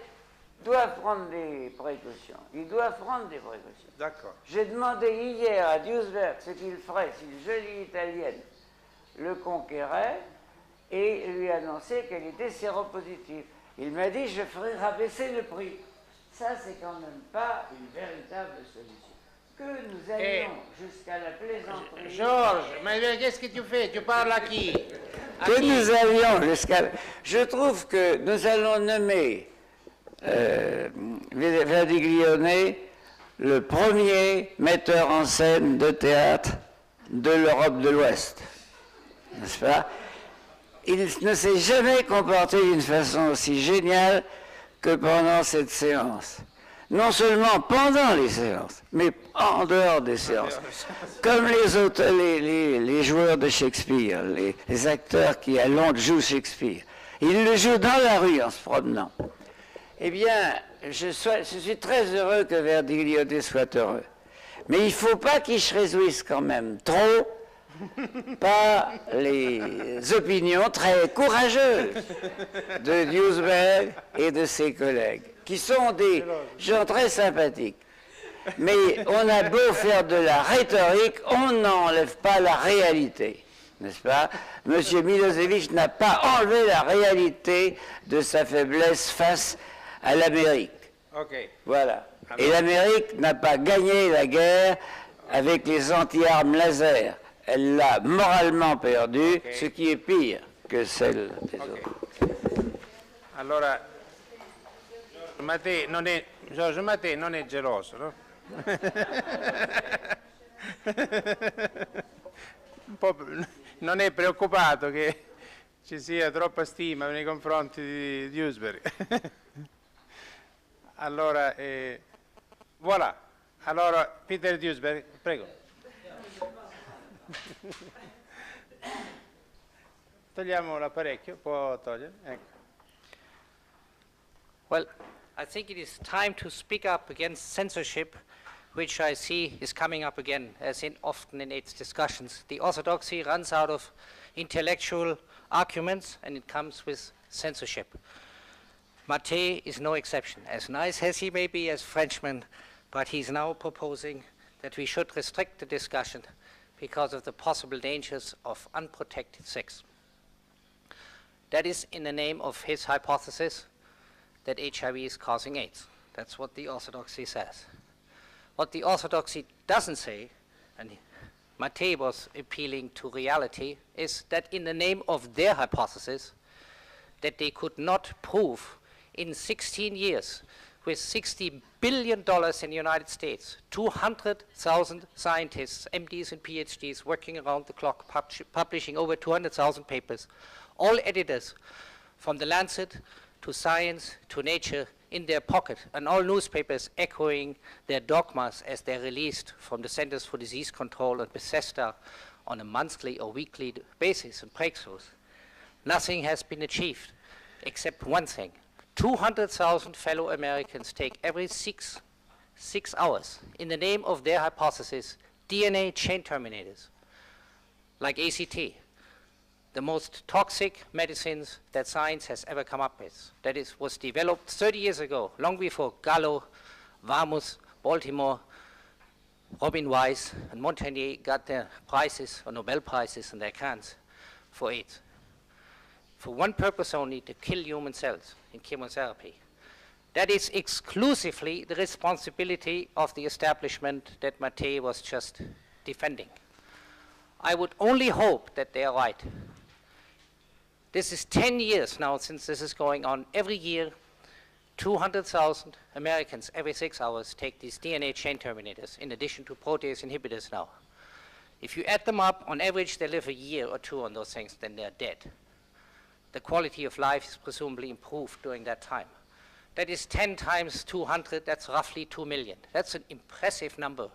prendre des précautions. Ils doivent prendre des précautions. D'accord. J'ai demandé hier à Duesberg ce qu'il ferait si une jolie Italienne le conquérait et lui annonçait qu'elle était séropositive. Il m'a dit, je ferai rabaisser le prix. Ça, c'est quand même pas une véritable solution. Que nous allions jusqu'à la plaisanterie... Georges, mais qu'est-ce que tu fais? Tu parles à qui? Que nous allions jusqu'à... Je trouve que nous allons nommer Verdiglione le premier metteur en scène de théâtre de l'Europe de l'Ouest. N'est-ce pas? Il ne s'est jamais comporté d'une façon aussi géniale que pendant cette séance. Non seulement pendant les séances, mais en dehors des séances. Comme les joueurs de Shakespeare, les acteurs qui à Londres jouent Shakespeare. Ils le jouent dans la rue en se promenant. Eh bien, je suis très heureux que Verdiglione soit heureux. Mais il ne faut pas qu'il se réjouisse quand même trop par les opinions très courageuses de Duesberg et de ses collègues, qui sont des gens très sympathiques. Mais on a beau faire de la rhétorique, on n'enlève pas la réalité, n'est-ce pas? Monsieur Milosevic n'a pas enlevé la réalité de sa faiblesse face à l'Amérique. Voilà. Et l'Amérique n'a pas gagné la guerre avec les anti-armes laser. Elle l'a moralement perdue, ce qui est pire que celle des autres. Allora, Giorgio Mathé non è geloso, no? Non è preoccupato che ci sia troppa stima nei confronti di Duesberg. Allora, voilà. Allora, Peter Duesberg, prego. Togliamo l'apparecchio, può togliere? Ecco. Well, I think it is time to speak up against censorship, which I see is coming up again, as often in its discussions. The orthodoxy runs out of intellectual arguments, and it comes with censorship. Mathé is no exception. As nice as he may be as Frenchman, but he's now proposing that we should restrict the discussion because of the possible dangers of unprotected sex. That is in the name of his hypothesis that HIV is causing AIDS. That's what the orthodoxy says. What the orthodoxy doesn't say, and Mathé was appealing to reality, is that in the name of their hypothesis, that they could not prove in 16 years, with $60 billion in the United States, 200,000 scientists, MDs and PhDs working around the clock, publishing over 200,000 papers, all editors from The Lancet to Science to Nature in their pocket, and all newspapers echoing their dogmas as they're released from the Centers for Disease Control and Bethesda on a monthly or weekly basis and breakthroughs. Nothing has been achieved except one thing. 200,000 fellow Americans take every six hours, in the name of their hypothesis, DNA chain terminators, like ACT, the most toxic medicines that science has ever come up with. That was developed 30 years ago, long before Gallo, Varmus, Baltimore, Robin Weiss, and Montagnier got their prizes, or Nobel Prizes in their hands for AIDS. For one purpose only, to kill human cells in chemotherapy. That is exclusively the responsibility of the establishment that Mathé was just defending. I would only hope that they are right. This is 10 years now since this is going on. Every year, 200,000 Americans every 6 hours take these DNA chain terminators, in addition to protease inhibitors now. If you add them up, on average, they live a year or two on those things, then they're dead. The quality of life is presumably improved during that time. That is 10 times 200, that's roughly 2 million. That's an impressive number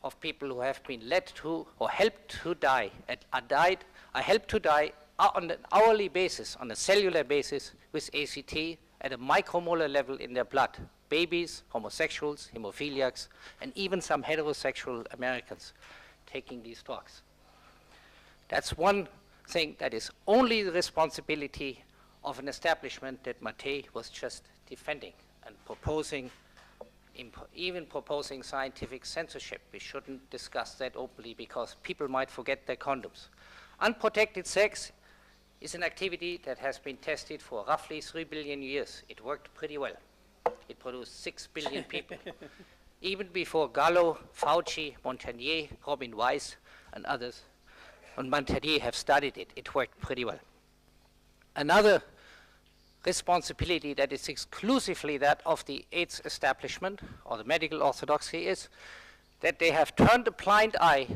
of people who have been led to or helped to die, are helped to die on an hourly basis, on a cellular basis, with ACT at a micromolar level in their blood. Babies, homosexuals, hemophiliacs, and even some heterosexual Americans taking these drugs. That's one thing that is only the responsibility of an establishment that Mathé was just defending and proposing, even proposing scientific censorship. We shouldn't discuss that openly because people might forget their condoms. Unprotected sex is an activity that has been tested for roughly 3 billion years. It worked pretty well. It produced 6 billion people. Even before Gallo, Fauci, Montagnier, Robin Weiss, and others, and Montagnier have studied it. It worked pretty well. Another responsibility that is exclusively that of the AIDS establishment or the medical orthodoxy is that they have turned a blind eye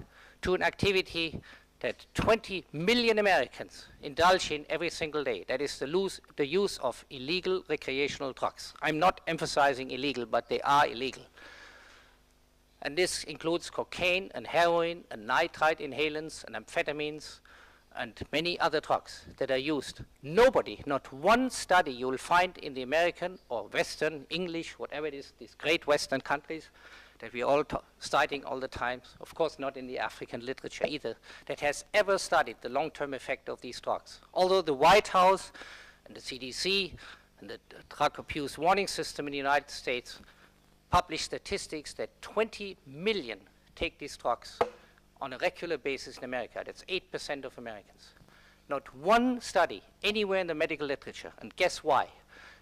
to an activity that 20 million Americans indulge in every single day. That is the use of illegal recreational drugs. I'm not emphasizing illegal, but they are illegal. And this includes cocaine and heroin and nitrite inhalants and amphetamines and many other drugs that are used. Nobody, not one study you will find in the American or Western, English, whatever it is, these great Western countries that we all citing all the time, of course not in the African literature either, that has ever studied the long-term effect of these drugs. Although the White House and the CDC and the drug abuse warning system in the United States publish statistics that 20 million take these drugs on a regular basis in America. That's 8% of Americans. Not one study anywhere in the medical literature, and guess why?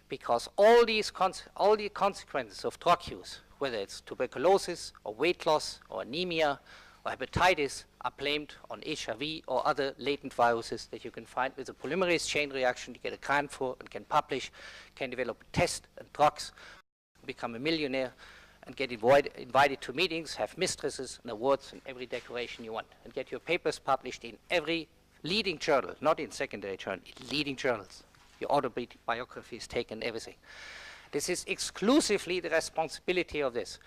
Because all the consequences of drug use, whether it's tuberculosis or weight loss or anemia or hepatitis, are blamed on HIV or other latent viruses that you can find with a polymerase chain reaction. You get a grant for and can publish, can develop tests and drugs, become a millionaire, and get invited to meetings, have mistresses and awards and every decoration you want, and get your papers published in every leading journal, not in secondary journal, in leading journals. Your autobiography is taken, everything. This is exclusively the responsibility of this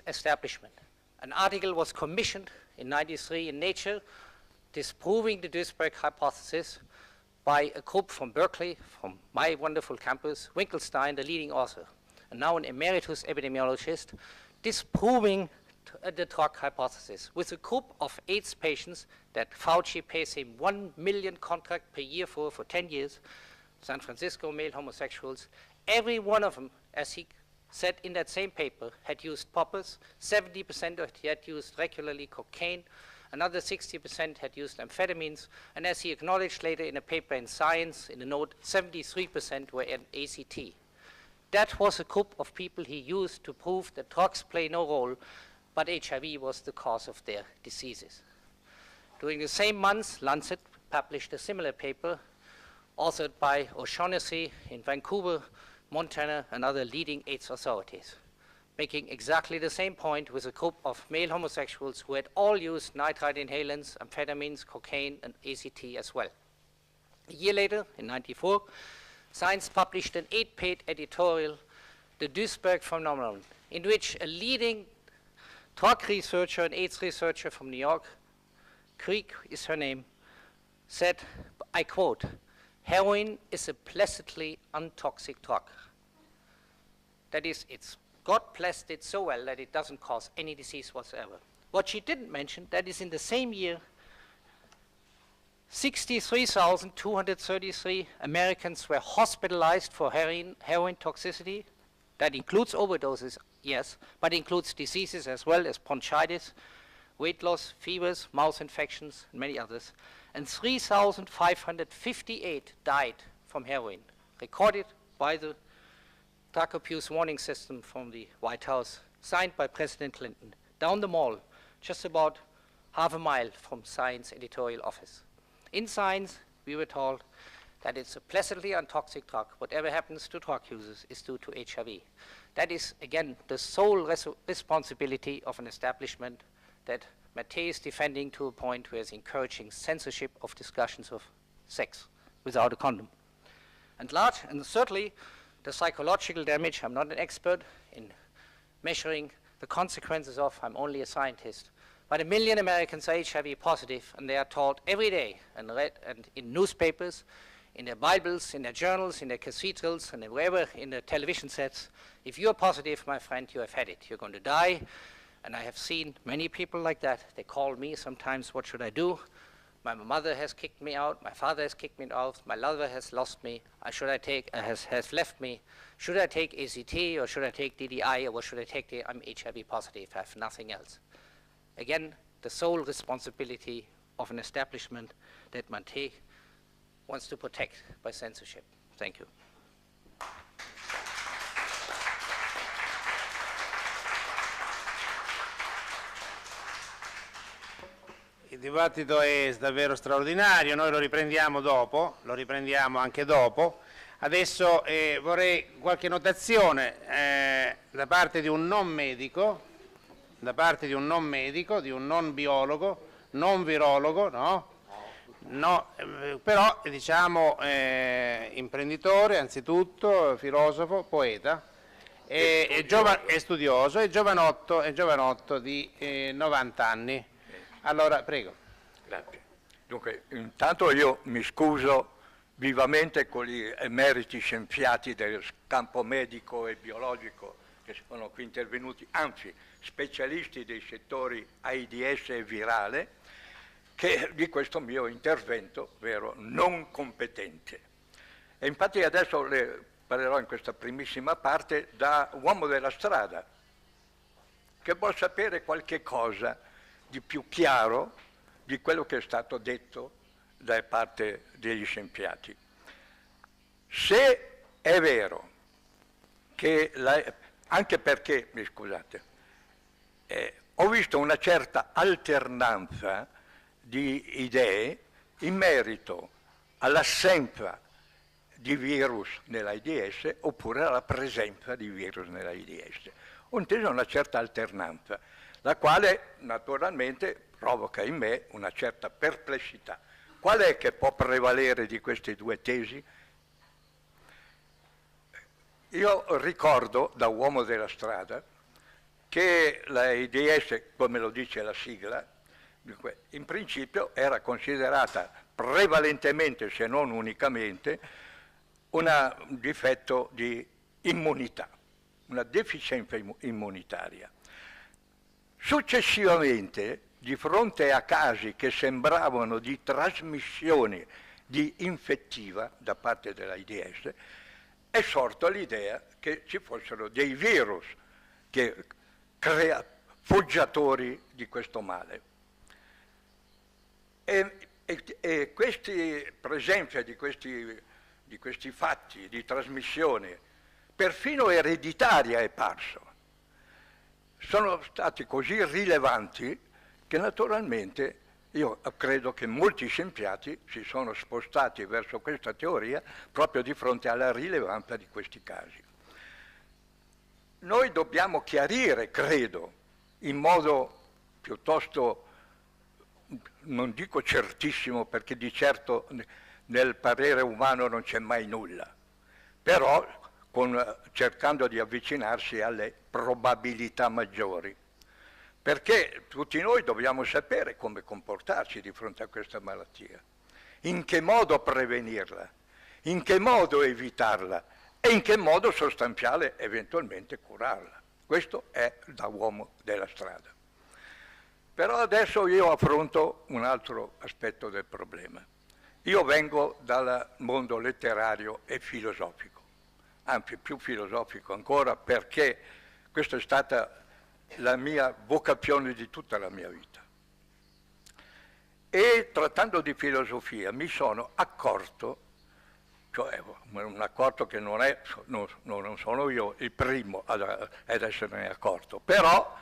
establishment. An article was commissioned in '93 in Nature, disproving the Duesberg hypothesis. by a group from Berkeley, from my wonderful campus, Winkelstein, the leading author, and now an emeritus epidemiologist, disproving the drug hypothesis with a group of AIDS patients that Fauci pays him $1 million contract per year for 10 years, San Francisco male homosexuals. Every one of them, as he said in that same paper, had used poppers. 70% had used regularly cocaine. Another 60% had used amphetamines. And as he acknowledged later in a paper in Science, in a note, 73% were in ACT. That was a group of people he used to prove that drugs play no role, but HIV was the cause of their diseases. During the same months, Lancet published a similar paper, authored by O'Shaughnessy in Vancouver, Montana, and other leading AIDS authorities, making exactly the same point with a group of male homosexuals who had all used nitrite inhalants, amphetamines, cocaine, and ACT as well. A year later, in '94, Science published an 8-page editorial, The Duesberg Phenomenon, in which a leading drug researcher and AIDS researcher from New York, Krieg is her name, said, I quote, "Heroin is a placidly untoxic drug." That is, it's got plasted so well that it doesn't cause any disease whatsoever. What she didn't mention, that is in the same year, 63,233 Americans were hospitalized for heroin toxicity. That includes overdoses, yes, but includes diseases as well as bronchitis, weight loss, fevers, mouth infections, and many others. And 3,558 died from heroin, recorded by the drug abuse warning system from the White House, signed by President Clinton, down the mall, just about half a mile from Science editorial office. In Science, we were told that it's a placidly untoxic drug. Whatever happens to drug users is due to HIV. That is, again, the sole responsibility of an establishment that Mathé is defending to a point where he's encouraging censorship of discussions of sex without a condom. And certainly, the psychological damage, I'm not an expert in measuring the consequences of, I'm only a scientist, but 1 million Americans are HIV positive, and they are told every day and read and in newspapers, in their Bibles, in their journals, in their cathedrals, and wherever in the television sets, if you're positive, my friend, you have had it. You're going to die. And I have seen many people like that. They call me sometimes, what should I do? My mother has kicked me out. My father has kicked me out. My lover has lost me. Has left me. Should I take ACT, or should I take DDI, or what should I take? I'm HIV positive. I have nothing else. Again, the sole responsibility of an establishment that Mathé wants to protect by censorship. Thank you. Il dibattito è davvero straordinario, noi lo riprendiamo anche dopo. Adesso vorrei qualche notazione da parte di un non medico, di un non biologo, non virologo, no? No, però diciamo imprenditore anzitutto, filosofo, poeta, e studioso, e giovanotto di 90 anni. Allora, prego. Grazie. Dunque, intanto io mi scuso vivamente con gli emeriti scienziati del campo medico e biologico che sono qui intervenuti, anzi specialisti dei settori AIDS e virale, che di questo mio intervento, vero, non competente. E infatti adesso le parlerò in questa primissima parte da uomo della strada, che vuol sapere qualche cosa di più chiaro di quello che è stato detto da parte degli scienziati. Se è vero che, anche perché, scusate, ho visto una certa alternanza di idee in merito all'assenza di virus nell'AIDS oppure alla presenza di virus nell'AIDS. Ho inteso una certa alternanza, la quale naturalmente provoca in me una certa perplessità. Qual è che può prevalere di queste due tesi? Io ricordo, da uomo della strada, che l'AIDS, come lo dice la sigla, Dunque, in principio era considerata prevalentemente, se non unicamente, un difetto di immunità, una deficienza immunitaria. Successivamente, di fronte a casi che sembravano di trasmissione di infettiva da parte dell'AIDS, è sorta l'idea che ci fossero dei virus che foggiatori di questo male. E questa presenza di questi fatti di trasmissione, perfino ereditaria è parso, sono stati così rilevanti che naturalmente io credo che molti scienziati si sono spostati verso questa teoria proprio di fronte alla rilevanza di questi casi. Noi dobbiamo chiarire, credo, in modo piuttosto, non dico certissimo, perché di certo nel parere umano non c'è mai nulla, però cercando di avvicinarsi alle probabilità maggiori, perché tutti noi dobbiamo sapere come comportarci di fronte a questa malattia, in che modo prevenirla, in che modo evitarla e in che modo sostanziale eventualmente curarla. Questo è da uomo della strada. Però adesso io affronto un altro aspetto del problema. Io vengo dal mondo letterario e filosofico, anzi più filosofico ancora, perché questa è stata la mia vocazione di tutta la mia vita. E trattando di filosofia mi sono accorto, cioè un accorto che non sono io il primo ad esserne accorto, però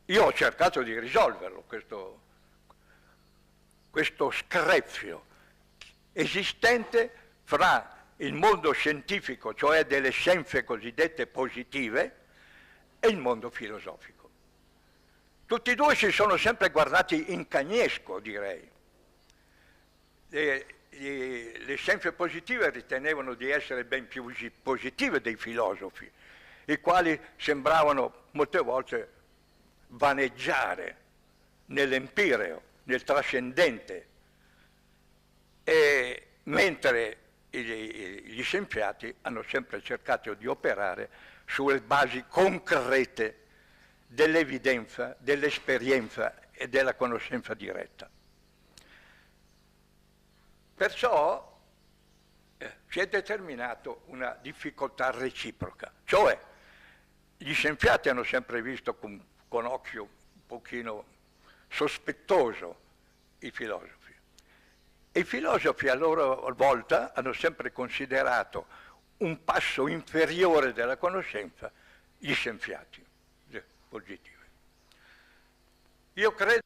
io ho cercato di risolverlo, questo screzio esistente fra il mondo scientifico, cioè delle scienze cosiddette positive, e il mondo filosofico. Tutti e due si sono sempre guardati in cagnesco, direi. Le scienze positive ritenevano di essere ben più positive dei filosofi, i quali sembravano molte volte vaneggiare nell'empireo, nel trascendente, e mentre gli scienziati hanno sempre cercato di operare sulle basi concrete dell'evidenza, dell'esperienza e della conoscenza diretta. Perciò si è determinato una difficoltà reciproca, cioè gli scienziati hanno sempre visto con occhio un pochino sospettoso i filosofi. E i filosofi a loro volta hanno sempre considerato un passo inferiore della conoscenza gli scienziati positive. Io credo